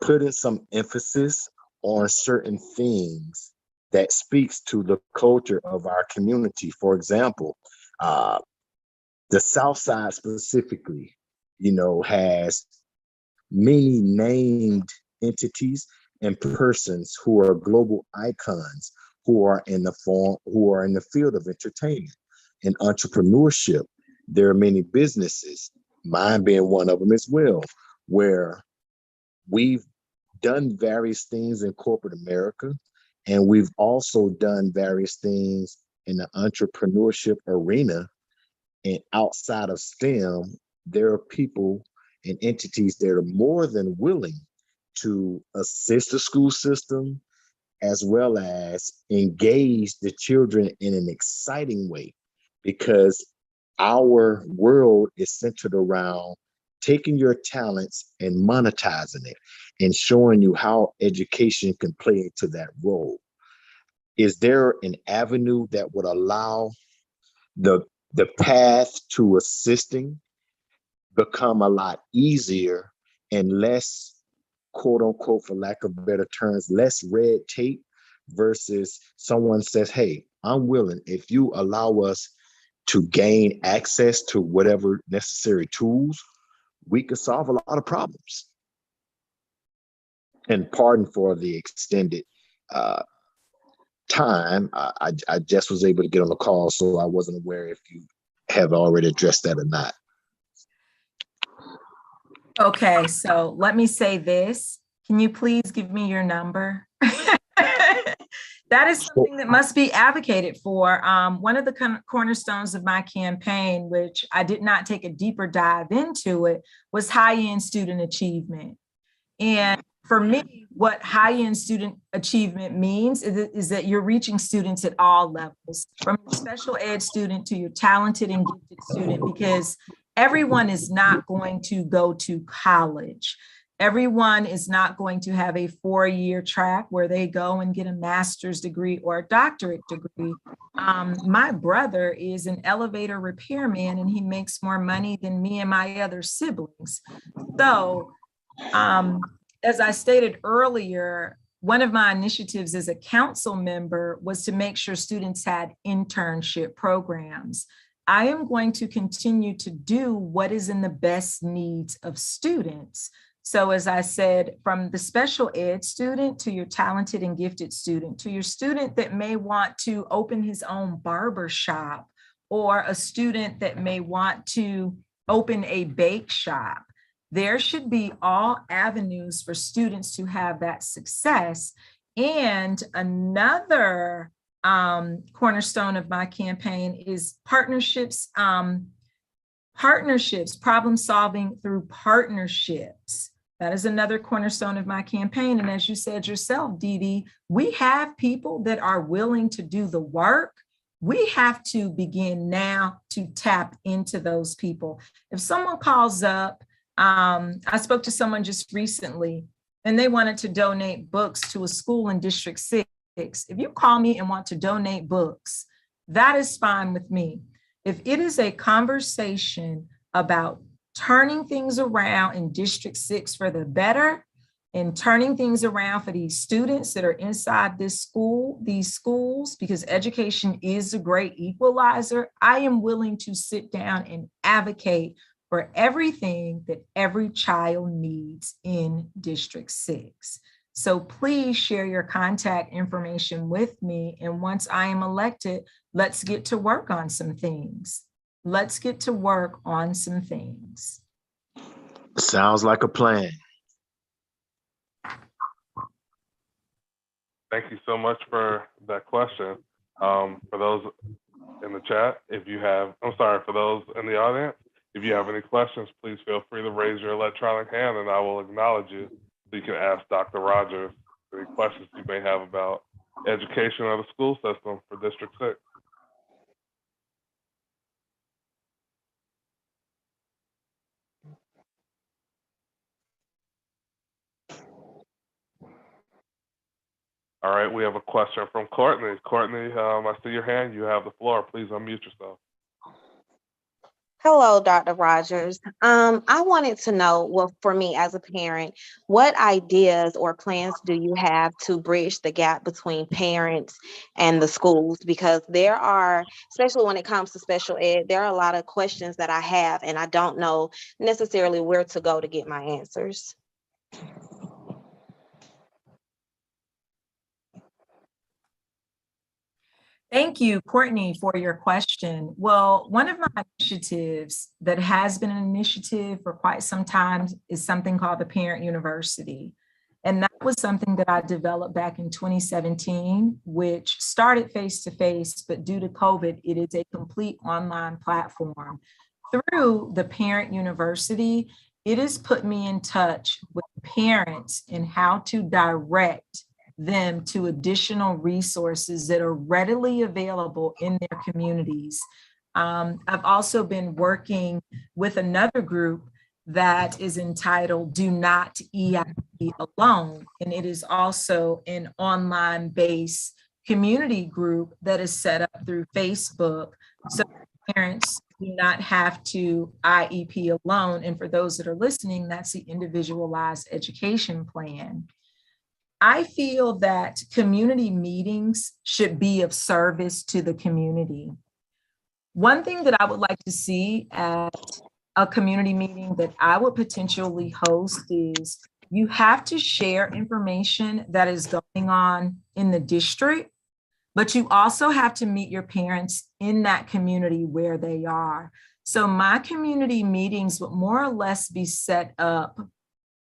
putting some emphasis on certain things that speaks to the culture of our community? For example, the South Side specifically, has many named entities and persons who are global icons, who are in the field of entertainment and entrepreneurship. There are many businesses, mine being one of them as well, where we've done various things in corporate America, and we've also done various things in the entrepreneurship arena. And outside of STEM, there are people and entities that are more than willing to assist the school system, as well as engage the children in an exciting way, because our world is centered around taking your talents and monetizing it and showing you how education can play into that role. Is there an avenue that would allow the path to assisting become a lot easier and less, quote unquote, for lack of better terms, less red tape, versus someone says, hey, I'm willing, if you allow us to gain access to whatever necessary tools, we could solve a lot of problems. And pardon for the extended time. I just was able to get on the call, so I wasn't aware if you have already addressed that or not. Okay, so let me say this. Can you please give me your number? That is something that must be advocated for. One of the cornerstones of my campaign, which I did not take a deeper dive into it, was high-end student achievement. And for me, what high-end student achievement means is that you're reaching students at all levels, from your special ed student to your talented and gifted student, because everyone is not going to go to college. Everyone is not going to have a 4-year track where they go and get a master's degree or a doctorate degree. My brother is an elevator repairman, and he makes more money than me and my other siblings. So, as I stated earlier, one of my initiatives as a council member was to make sure students had internship programs. I am going to continue to do what is in the best needs of students. So as I said, from the special ed student to your talented and gifted student, to your student that may want to open his own barber shop, or a student that may want to open a bake shop, there should be all avenues for students to have that success. And another cornerstone of my campaign is partnerships, problem solving through partnerships. That is another cornerstone of my campaign. And as you said yourself, Dee Dee, we have people that are willing to do the work. We have to begin now to tap into those people. If someone calls up, I spoke to someone just recently, and they wanted to donate books to a school in District 6. If you call me and want to donate books, that is fine with me. if it is a conversation about turning things around in District 6 for the better and turning things around for these students that are inside these schools, because education is a great equalizer, I am willing to sit down and advocate for everything that every child needs in District 6. So please share your contact information with me. And once I am elected, let's get to work on some things. Let's get to work on some things. Sounds like a plan. Thank you so much for that question. For those in the chat, for those in the audience, if you have any questions, please feel free to raise your electronic hand and I will acknowledge you so you can ask Dr. Rogers any questions you may have about education or the school system for District 6. All right, we have a question from Courtney. Courtney, I see your hand. You have the floor. Please unmute yourself. Hello, Dr. Rogers. I wanted to know, well, for me as a parent, what ideas or plans do you have to bridge the gap between parents and the schools? Because there are, especially when it comes to special ed, there are a lot of questions that I have and I don't know necessarily where to go to get my answers. Thank you, Courtney, for your question. Well, one of my initiatives that has been an initiative for quite some time is something called the Parent University. And that was something that I developed back in 2017, which started face-to-face, but due to COVID, it is a complete online platform. Through the Parent University, it has put me in touch with parents and how to direct them to additional resources that are readily available in their communities. I've also been working with another group that is entitled Do Not EIP Alone, and it is also an online-based community group that is set up through Facebook, so parents do not have to IEP alone. And for those that are listening, that's the Individualized Education Plan. I feel that community meetings should be of service to the community. One thing that I would like to see at a community meeting that I would potentially host is you have to share information that is going on in the district, but you also have to meet your parents in that community where they are. So my community meetings would more or less be set up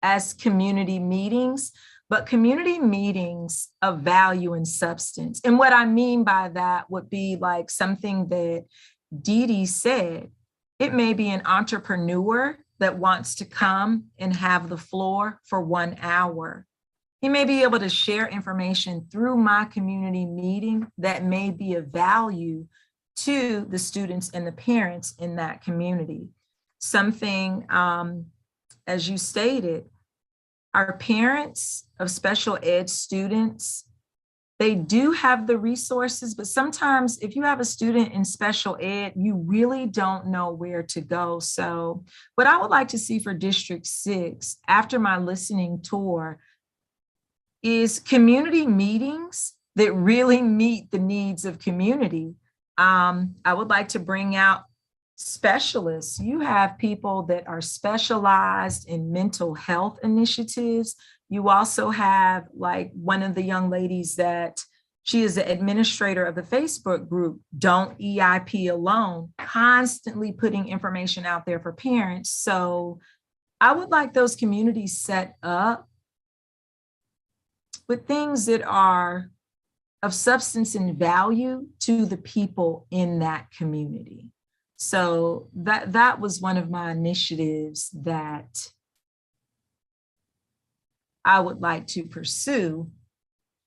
as community meetings, but community meetings of value and substance. And what I mean by that would be like something that Dee Dee said. It may be an entrepreneur that wants to come and have the floor for 1 hour. He may be able to share information through my community meeting that may be of value to the students and the parents in that community. Something, as you stated, our parents of special ed students, they do have the resources, but sometimes if you have a student in special ed, you really don't know where to go. So what I would like to see for District 6 after my listening tour is community meetings that really meet the needs of community. I would like to bring out specialists. You have people that are specialized in mental health initiatives. You also have like one of the young ladies that she is the administrator of the Facebook group, Don't EIP Alone, constantly putting information out there for parents. So I would like those communities set up with things that are of substance and value to the people in that community. So that was one of my initiatives that I would like to pursue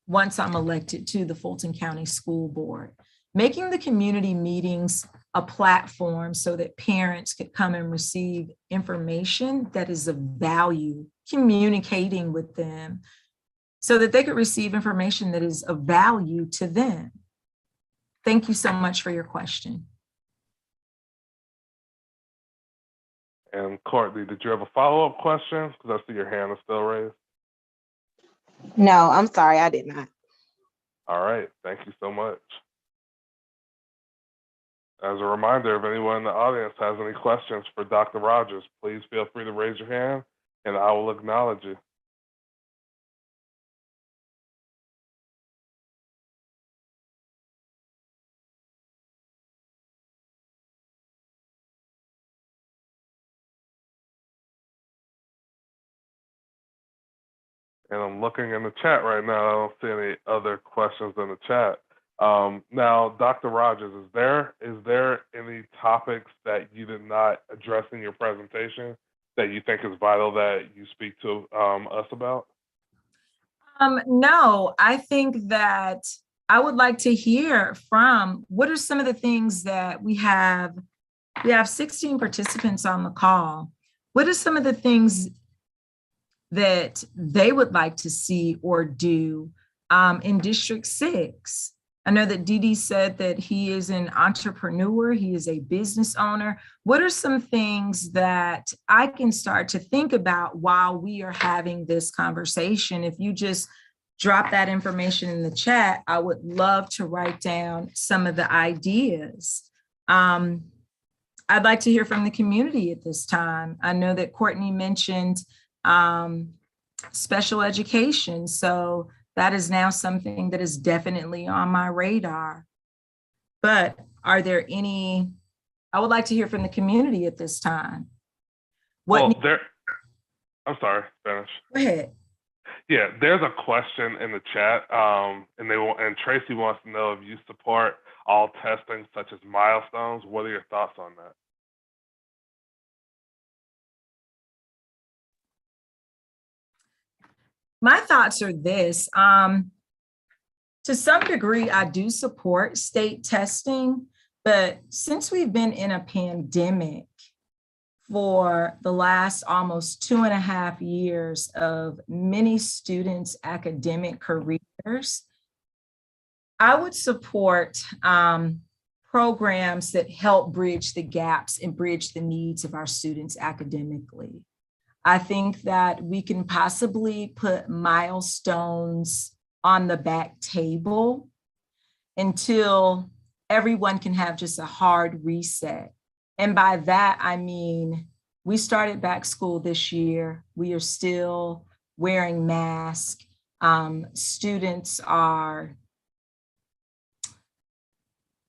once I'm elected to the Fulton County School Board. Making the community meetings a platform so that parents could come and receive information that is of value, communicating with them so that they could receive information that is of value to them. Thank you so much for your question. And Courtney, did you have a follow-up question? Because I see your hand is still raised. No, I'm sorry, I did not. All right, thank you so much. As a reminder, if anyone in the audience has any questions for Dr. Rogers, please feel free to raise your hand and I will acknowledge you. And I'm looking in the chat right now. I don't see any other questions in the chat. Now, Dr. Rogers, is there any topics that you did not address in your presentation that you think is vital that you speak to us about? No, I think that I would like to hear from what are some of the things that we have 16 participants on the call. What are some of the things that they would like to see or do in District 6? I know that Dee Dee said that he is an entrepreneur, he is a business owner. What are some things that I can start to think about while we are having this conversation? If you just drop that information in the chat, I would love to write down some of the ideas. I'd like to hear from the community at this time. I know that Courtney mentioned special education. So that is now something that is definitely on my radar. But are there any, I would like to hear from the community at this time. I'm sorry, finish. Go ahead. Yeah, there's a question in the chat, and Tracy wants to know if you support all testing such as milestones. What are your thoughts on that? My thoughts are this. To some degree, I do support state testing, but since we've been in a pandemic for the last almost 2.5 years of many students' academic careers, I would support programs that help bridge the gaps and bridge the needs of our students academically. I think that we can possibly put milestones on the back table until everyone can have just a hard reset. And by that, I mean, we started back school this year. We are still wearing masks. Students are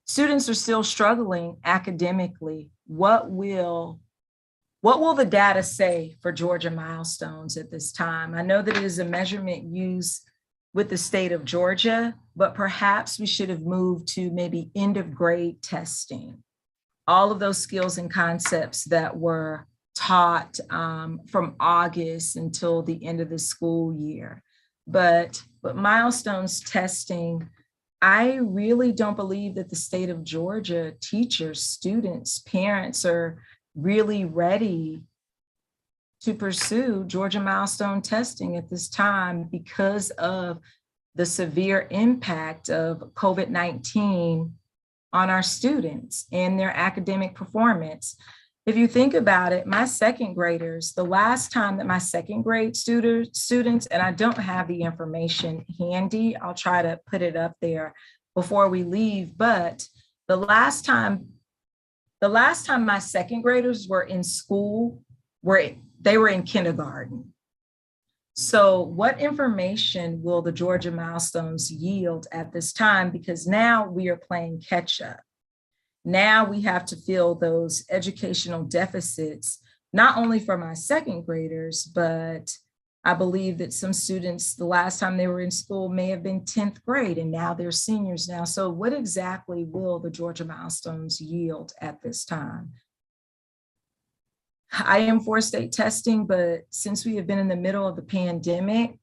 still struggling academically. What will the data say for Georgia milestones at this time? I know that it is a measurement used with the state of Georgia, but perhaps we should have moved to maybe end of grade testing. All of those skills and concepts that were taught from August until the end of the school year. But milestones testing, I really don't believe that the state of Georgia teachers, students, parents are really ready to pursue Georgia milestone testing at this time because of the severe impact of COVID-19 on our students and their academic performance. If you think about it, my second graders, the last time that my second grade students, and I don't have the information handy, I'll try to put it up there before we leave, but the last time my second graders were in school, they were in kindergarten. So what information will the Georgia milestones yield at this time? Because now we are playing catch up. Now we have to fill those educational deficits, not only for my second graders, but I believe that some students, the last time they were in school may have been 10th grade and now they're seniors now. So what exactly will the Georgia milestones yield at this time? I am for state testing, but since we have been in the middle of the pandemic,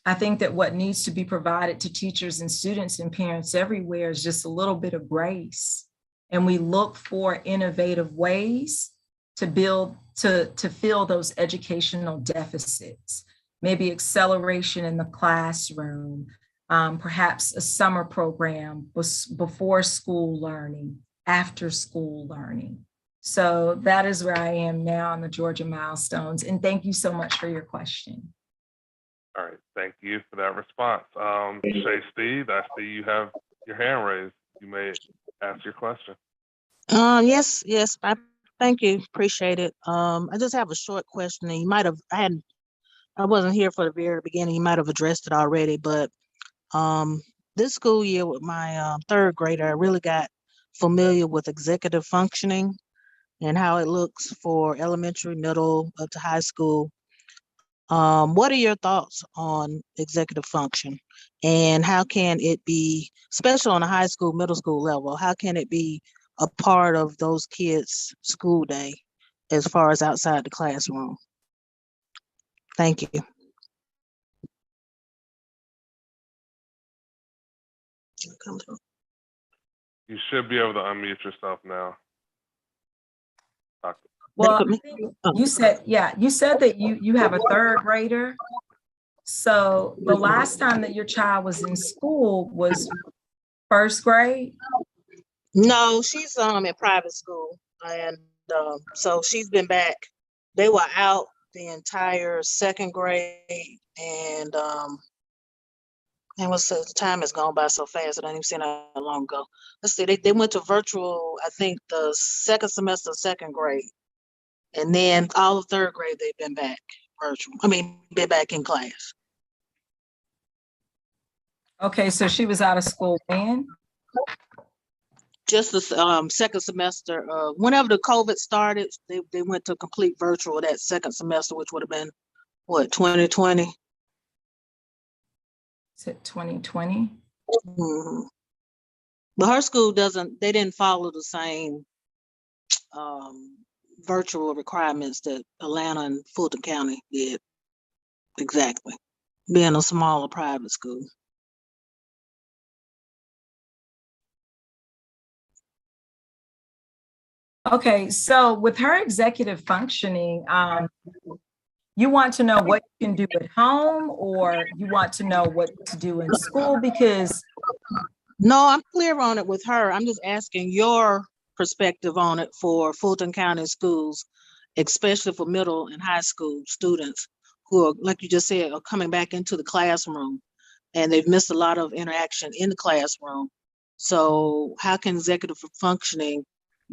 I think that what needs to be provided to teachers and students and parents everywhere is just a little bit of grace. And we look for innovative ways to fill those educational deficits, maybe acceleration in the classroom, perhaps a summer program before school learning, after school learning. So that is where I am now on the Georgia milestones. And thank you so much for your question. All right, thank you for that response. Shay Steve, I see you have your hand raised. You may ask your question. Yes, thank you, appreciate it. I just have a short question, and you might have, I wasn't here for the very beginning, you might have addressed it already, but this school year with my third grader, I really got familiar with executive functioning and how it looks for elementary, middle, up to high school. What are your thoughts on executive function, and how can it be, especially on a high school, middle school level, how can it be a part of those kids' school day as far as outside the classroom? Thank you. You should be able to unmute yourself now. Doctor. Well, I think you said that you have a third grader. So the last time that your child was in school was first grade? No, she's at private school, and so she's been back. They were out the entire second grade, and the time has gone by so fast. I don't even see that long ago. Let's see, they went to virtual, I think the second semester of second grade, and then all of third grade they've been back virtual. I mean, been back in class. Okay, so she was out of school when? Just the second semester, whenever the COVID started, they went to complete virtual that second semester, which would have been what, 2020? Is it 2020? Mm-hmm. But her school they didn't follow the same virtual requirements that Atlanta and Fulton County did. Exactly, being a smaller private school. Okay, so with her executive functioning, you want to know what you can do at home, or you want to know what to do in school? Because no, I'm clear on it with her. I'm just asking your perspective on it for Fulton County schools, especially for middle and high school students who are, like you just said, are coming back into the classroom, and they've missed a lot of interaction in the classroom. So how can executive functioning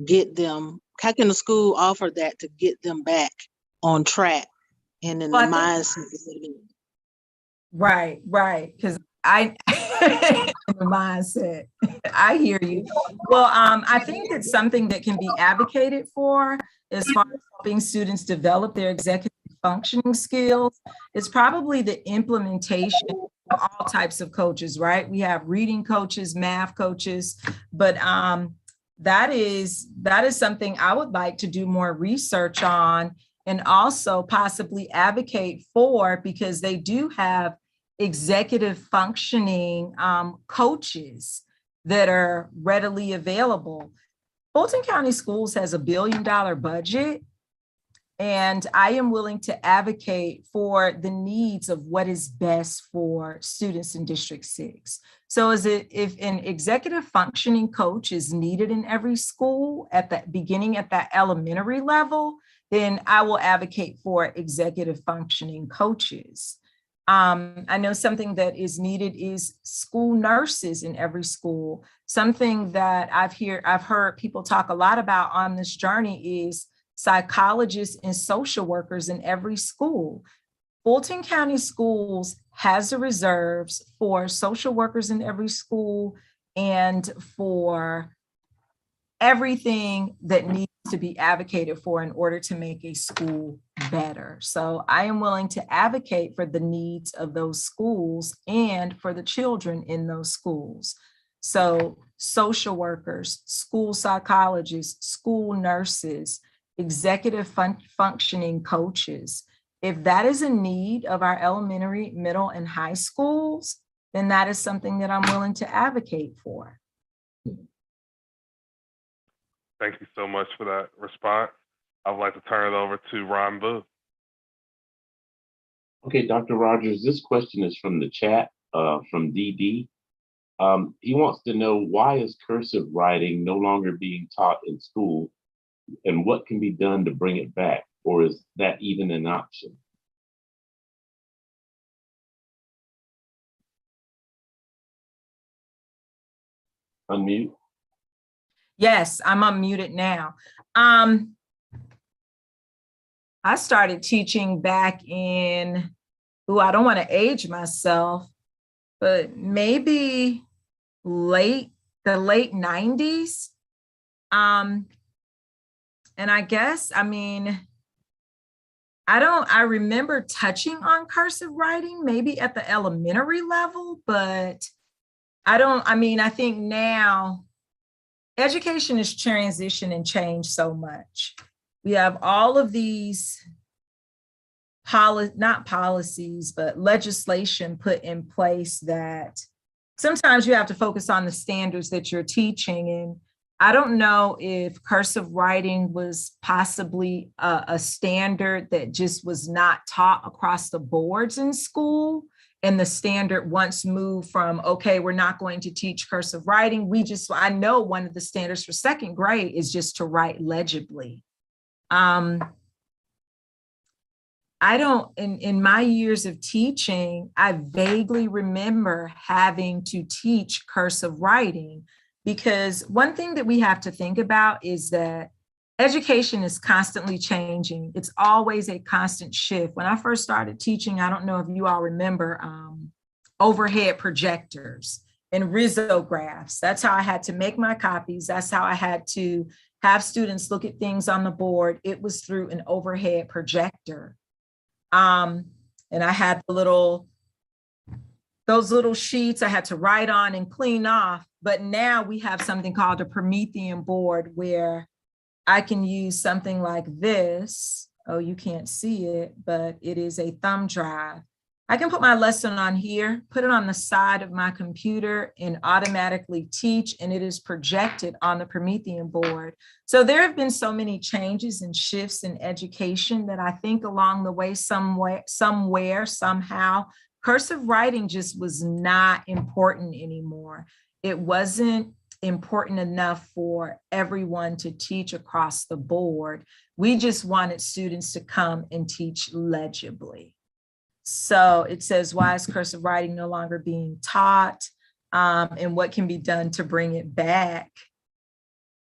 get them, how can the school offer that to get them back on track and in the mindset? Right, because the mindset. I hear you. Well, I think it's something that can be advocated for as far as helping students develop their executive functioning skills. It's probably the implementation of all types of coaches, right? We have reading coaches, math coaches, but that is something I would like to do more research on, and also possibly advocate for, because they do have executive functioning coaches that are readily available. Fulton County Schools has $1 billion budget, and I am willing to advocate for the needs of what is best for students in District 6. So if an executive functioning coach is needed in every school at the beginning, at that elementary level, then I will advocate for executive functioning coaches. I know something that is needed is school nurses in every school. Something that I've heard people talk a lot about on this journey is psychologists and social workers in every school. Fulton County Schools has the reserves for social workers in every school and for everything that needs to be advocated for in order to make a school better. So I am willing to advocate for the needs of those schools and for the children in those schools. So social workers, school psychologists, school nurses, executive functioning coaches. If that is a need of our elementary, middle, and high schools, then that is something that I'm willing to advocate for. Thank you so much for that response. I would like to turn it over to Ron Booth. Okay, Dr. Rogers, this question is from the chat, from DD. He wants to know, why is cursive writing no longer being taught in school? And what can be done to bring it back? Or is that even an option? Unmute. Yes, I'm unmuted now. I started teaching back in, I don't want to age myself, but maybe the late 90s. And I guess, I remember touching on cursive writing, maybe at the elementary level, but I think now education has transitioned and changed so much. We have all of these not policies, but legislation put in place that sometimes you have to focus on the standards that you're teaching. And I don't know if cursive writing was possibly a standard that just was not taught across the boards in school. And the standard once moved from, okay, we're not going to teach cursive writing. I know one of the standards for second grade is just to write legibly. In my years of teaching, I vaguely remember having to teach cursive writing, because one thing that we have to think about is that education is constantly changing. It's always a constant shift. When I first started teaching, I don't know if you all remember overhead projectors and risographs. That's how I had to make my copies. That's how I had to have students look at things on the board. It was through an overhead projector. And I had those little sheets I had to write on and clean off. But now we have something called a Promethean board, where I can use something like this. Oh, you can't see it, but it is a thumb drive. I can put my lesson on here, put it on the side of my computer, and automatically teach, and it is projected on the Promethean board. So there have been so many changes and shifts in education that I think along the way, somewhere, somehow, cursive writing just was not important anymore. It wasn't important enough for everyone to teach across the board. We just wanted students to come and teach legibly. So it says, why is cursive writing no longer being taught, and what can be done to bring it back?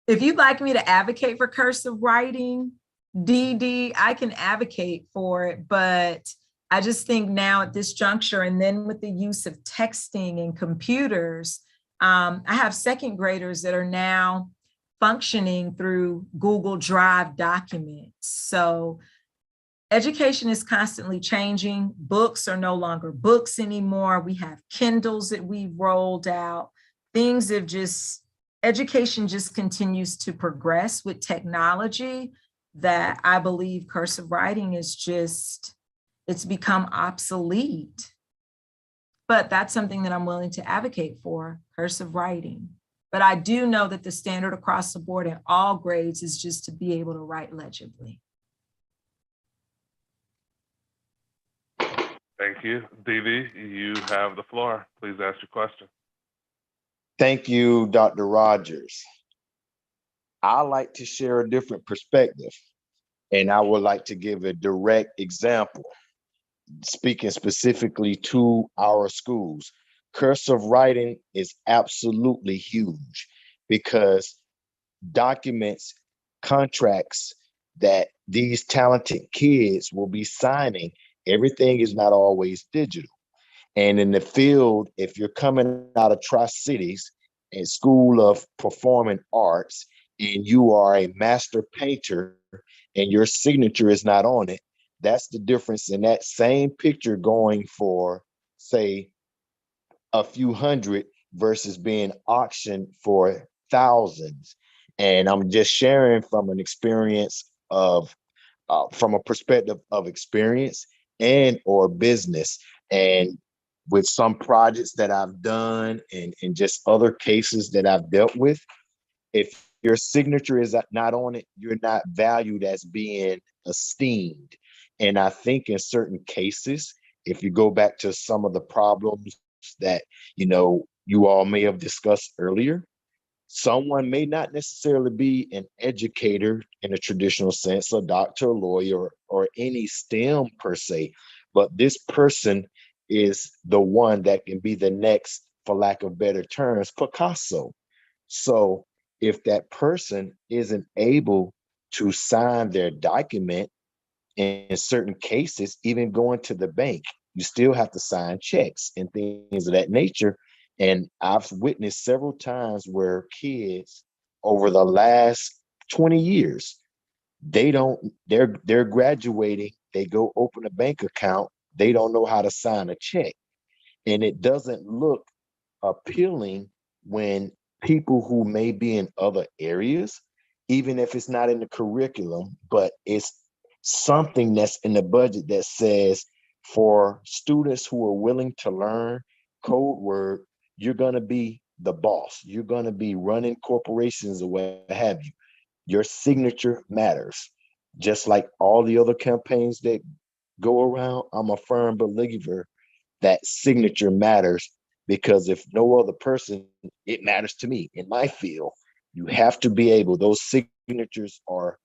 If you'd like me to advocate for cursive writing, DD, I can advocate for it, but I just think now at this juncture, and then with the use of texting and computers, I have second graders that are now functioning through Google Drive documents. So education is constantly changing. Books are no longer books anymore. We have Kindles that we've rolled out. Education just continues to progress with technology, that I believe cursive writing it's become obsolete. But that's something that I'm willing to advocate for, cursive writing. But I do know that the standard across the board in all grades is just to be able to write legibly. Thank you. Dee, you have the floor. Please ask your question. Thank you, Dr. Rogers. I like to share a different perspective, and I would like to give a direct example, speaking specifically to our schools. Cursive writing is absolutely huge, because documents, contracts that these talented kids will be signing, everything is not always digital. And in the field, if you're coming out of Tri-Cities and School of Performing Arts, and you are a master painter and your signature is not on it, that's the difference in that same picture going for, say, a few hundred versus being auctioned for thousands. And I'm just sharing from an experience of, from a perspective of experience and or business. And with some projects that I've done and just other cases that I've dealt with, if your signature is not on it, you're not valued as being esteemed. And I think in certain cases, if you go back to some of the problems that, you all may have discussed earlier, Someone may not necessarily be an educator in a traditional sense, a doctor, a lawyer, or any STEM per se, but this person is the one that can be the next, for lack of better terms, Picasso. So if that person isn't able to sign their document, in certain cases, even going to the bank, you still have to sign checks and things of that nature. And I've witnessed several times where kids over the last 20 years, they're graduating, they go open a bank account, they don't know how to sign a check. And it doesn't look appealing when people who may be in other areas, even if it's not in the curriculum, but it's something that's in the budget that says for students who are willing to learn code word, you're going to be the boss. You're going to be running corporations or what have you. Your signature matters. Just like all the other campaigns that go around, I'm a firm believer that signature matters, because if no other person, it matters to me in my field. You have to be able, those signatures are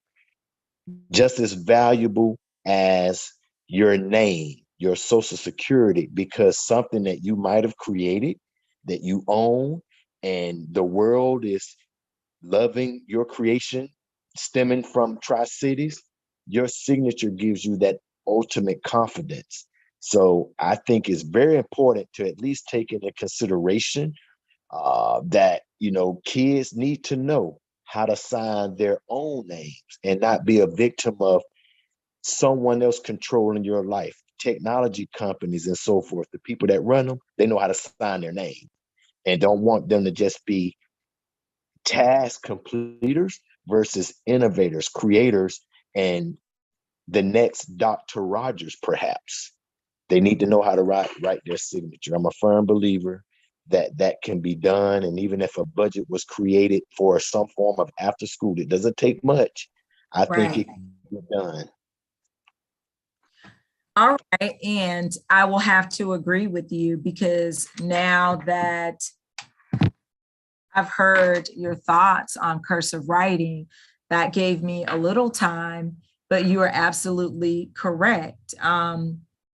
just as valuable as your name, your social security, because something that you might have created, that you own, and the world is loving your creation stemming from Tri-Cities, your signature gives you that ultimate confidence. So I think it's very important to at least take into consideration that, kids need to know how to sign their own names and not be a victim of someone else controlling your life. Technology companies and so forth, the people that run them, they know how to sign their name and don't want them to just be task completers versus innovators, creators, and the next Dr. Rogers, perhaps. They need to know how to write their signature. I'm a firm believer that that can be done. And even if a budget was created for some form of after school, it doesn't take much. I think it Right. can be done. All right. And I will have to agree with you, because now that I've heard your thoughts on cursive writing, that gave me a little time, but you are absolutely correct.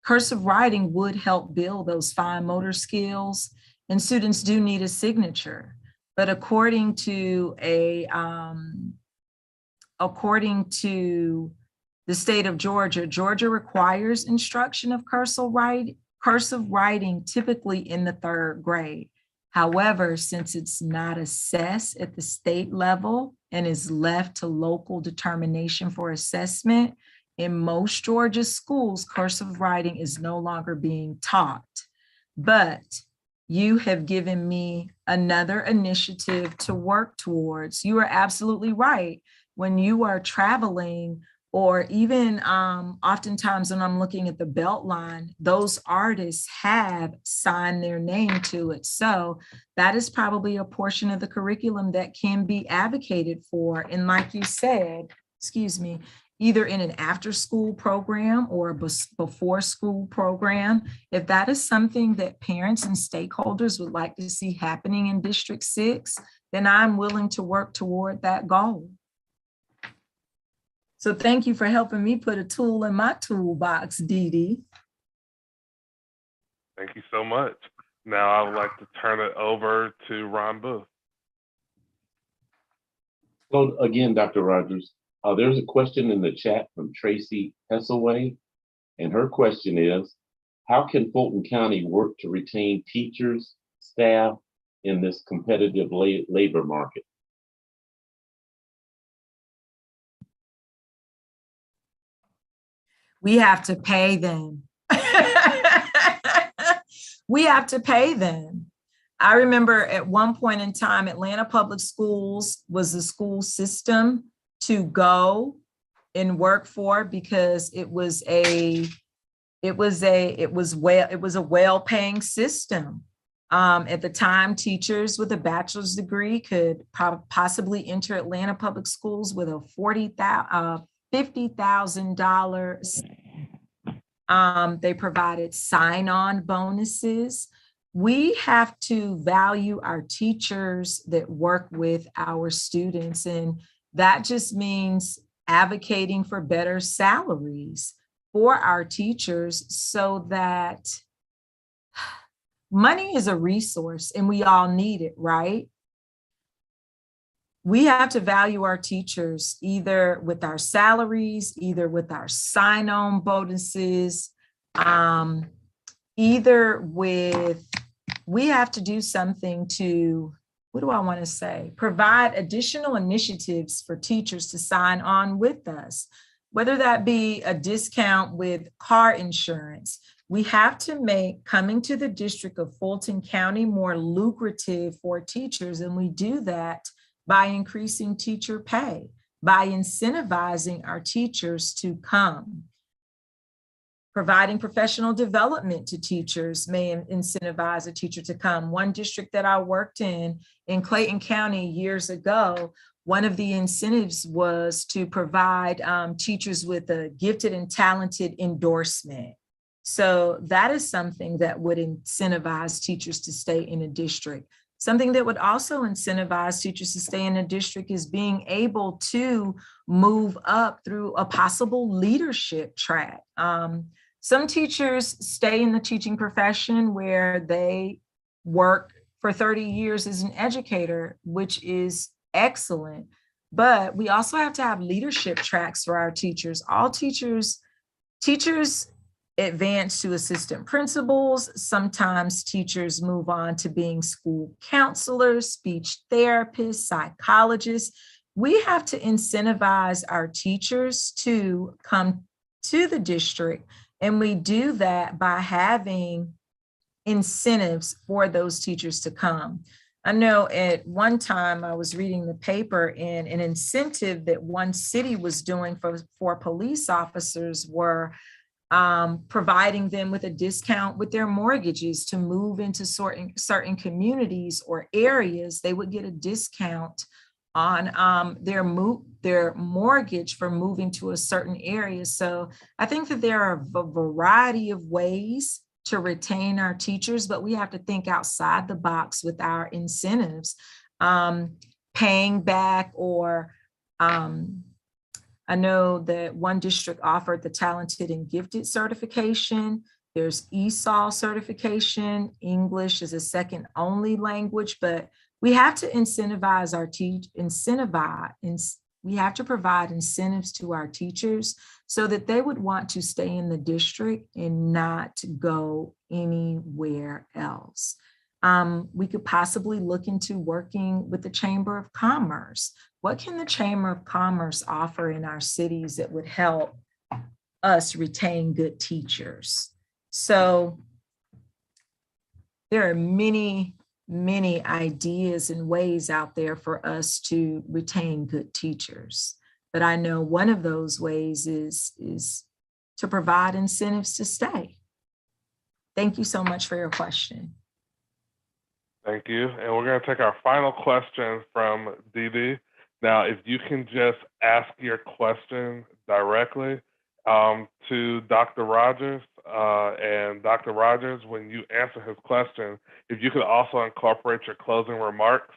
Cursive writing would help build those fine motor skills, and students do need a signature. But according to the state of Georgia, Georgia requires instruction of cursive writing typically in the 3rd grade. However, since it's not assessed at the state level and is left to local determination for assessment, in most Georgia schools, cursive writing is no longer being taught. But you have given me another initiative to work towards. You are absolutely right. When you are traveling, or even oftentimes when I'm looking at the Beltline, those artists have signed their name to it. So that is probably a portion of the curriculum that can be advocated for. And like you said, either in an after-school program or a before-school program, if that is something that parents and stakeholders would like to see happening in District 6, then I'm willing to work toward that goal. So thank you for helping me put a tool in my toolbox, Dee Dee. Thank you so much. Now I would like to turn it over to Ron Booth. So again, Dr. Rogers, there's a question in the chat from Tracy Hesselway, and her question is, how can Fulton County work to retain teachers, staff in this competitive labor market? We have to pay them. We have to pay them. I remember at one point in time, Atlanta Public Schools was the school system to go and work for, because it was a well-paying system. At the time, teachers with a bachelor's degree could possibly enter Atlanta Public Schools with a $50,000. They provided sign-on bonuses. we have to value our teachers that work with our students. And that just means advocating for better salaries for our teachers, so that money is a resource and we all need it, right? We have to value our teachers either with our salaries, either with our sign-on bonuses, either with, we have to do something to, what do I want to say? Provide additional initiatives for teachers to sign on with us, whether that be a discount with car insurance. We have to make coming to the District of Fulton County more lucrative for teachers, and we do that by increasing teacher pay, by incentivizing our teachers to come. Providing professional development to teachers may incentivize a teacher to come. One district that I worked in Clayton County years ago, one of the incentives was to provide teachers with a gifted and talented endorsement. So that is something that would incentivize teachers to stay in a district. Something that would also incentivize teachers to stay in a district is being able to move up through a possible leadership track. Some teachers stay in the teaching profession where they work for 30 years as an educator, which is excellent. But we also have to have leadership tracks for our teachers. All teachers advance to assistant principals. Sometimes teachers move on to being school counselors, speech therapists, psychologists. We have to incentivize our teachers to come to the district, and we do that by having incentives for those teachers to come. I know at one time I was reading the paper, and an incentive that one city was doing for police officers were providing them with a discount with their mortgages to move into certain communities or areas. They would get a discount on their mortgage for moving to a certain area. So I think that there are a variety of ways to retain our teachers, but we have to think outside the box with our incentives, paying back, or I know that one district offered the talented and gifted certification. There's ESOL certification. English is a second only language, but we have to incentivize our we have to provide incentives to our teachers so that they would want to stay in the district and not go anywhere else. We could possibly look into working with the Chamber of Commerce. What can the Chamber of Commerce offer in our cities that would help us retain good teachers? So there are many ideas and ways out there for us to retain good teachers. But I know one of those ways is to provide incentives to stay. Thank you so much for your question. Thank you. And we're going to take our final question from Dee Dee. Now, if you can just ask your question directly to Dr. Rogers, and Dr. Rogers, when you answer his question, if you could also incorporate your closing remarks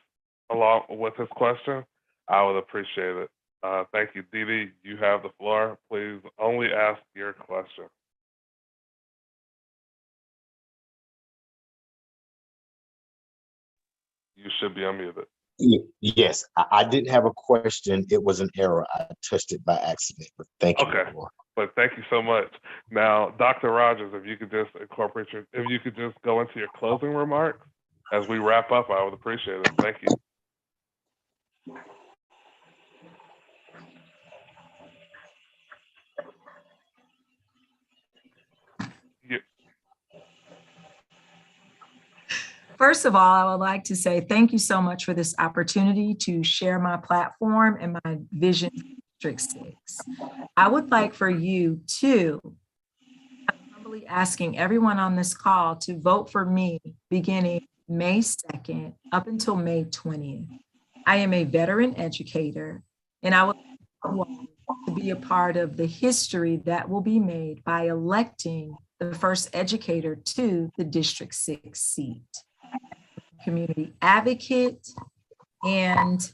along with his question, I would appreciate it. Thank you. Dee Dee, you have the floor. Please only ask your question. You should be unmuted. Yes, I didn't have a question. It was an error. I touched it by accident, but thank you. Okay, but thank you so much. Now, Dr. Rogers, if you could just incorporate if you could just go into your closing remarks as we wrap up, I would appreciate it. Thank you. First of all, I would like to say thank you so much for this opportunity to share my platform and my vision for District 6. I would like for you to, I'm humbly asking everyone on this call to vote for me beginning May 2nd up until May 20th. I am a veteran educator, and I would like to be a part of the history that will be made by electing the first educator to the District 6 seat. Community advocate, and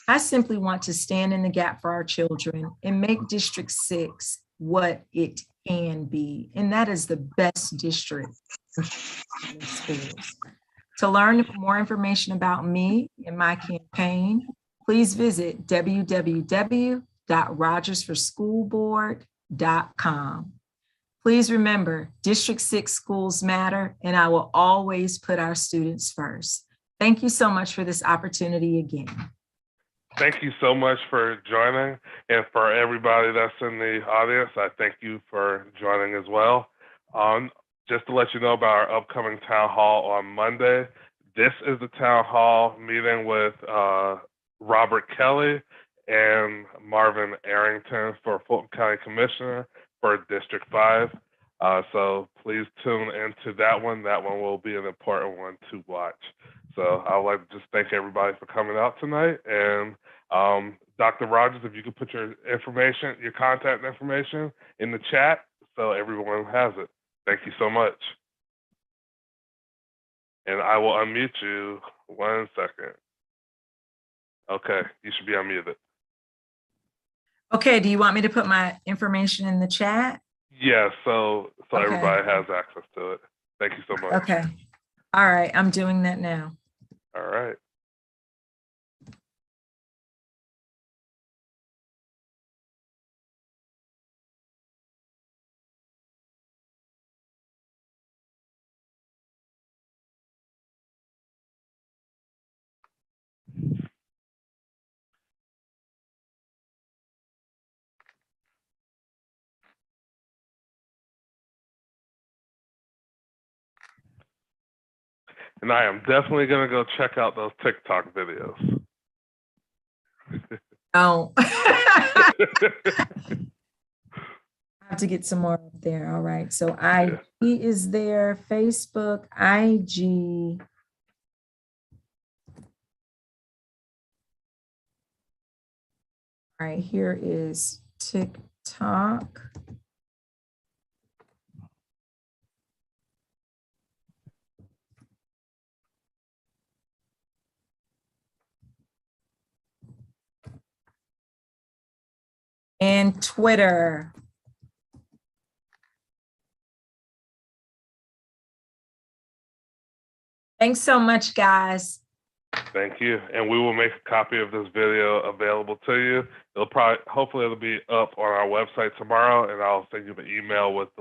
I simply want to stand in the gap for our children and make District 6 what it can be, and that is the best district for schools. To learn more information about me and my campaign, please visit www.rogersforschoolboard.com. Please remember, District 6 schools matter, and I will always put our students first. Thank you so much for this opportunity again. Thank you so much for joining, and for everybody that's in the audience, I thank you for joining as well. Just to let you know about our upcoming town hall on Monday, this is the town hall meeting with Robert Kelly and Marvin Arrington for Fulton County Commissioner for District 5. So please tune into that one. That one will be an important one to watch. So I would like to just thank everybody for coming out tonight. And Dr. Rogers, if you could put your information, your contact information in the chat so everyone has it. Thank you so much. And I will unmute you 1 second. Okay, you should be unmuted. Okay, do you want me to put my information in the chat? Yeah, so Okay. everybody has access to it. Thank you so much. Okay. All right, I'm doing that now. All right. And I am definitely going to go check out those TikTok videos. Oh. I have to get some more up there. All right. So IG is there, Facebook, IG. All right, here is TikTok. And Twitter. Thanks so much, guys. Thank you. And we will make a copy of this video available to you. Hopefully it'll be up on our website tomorrow, and I'll send you the email with the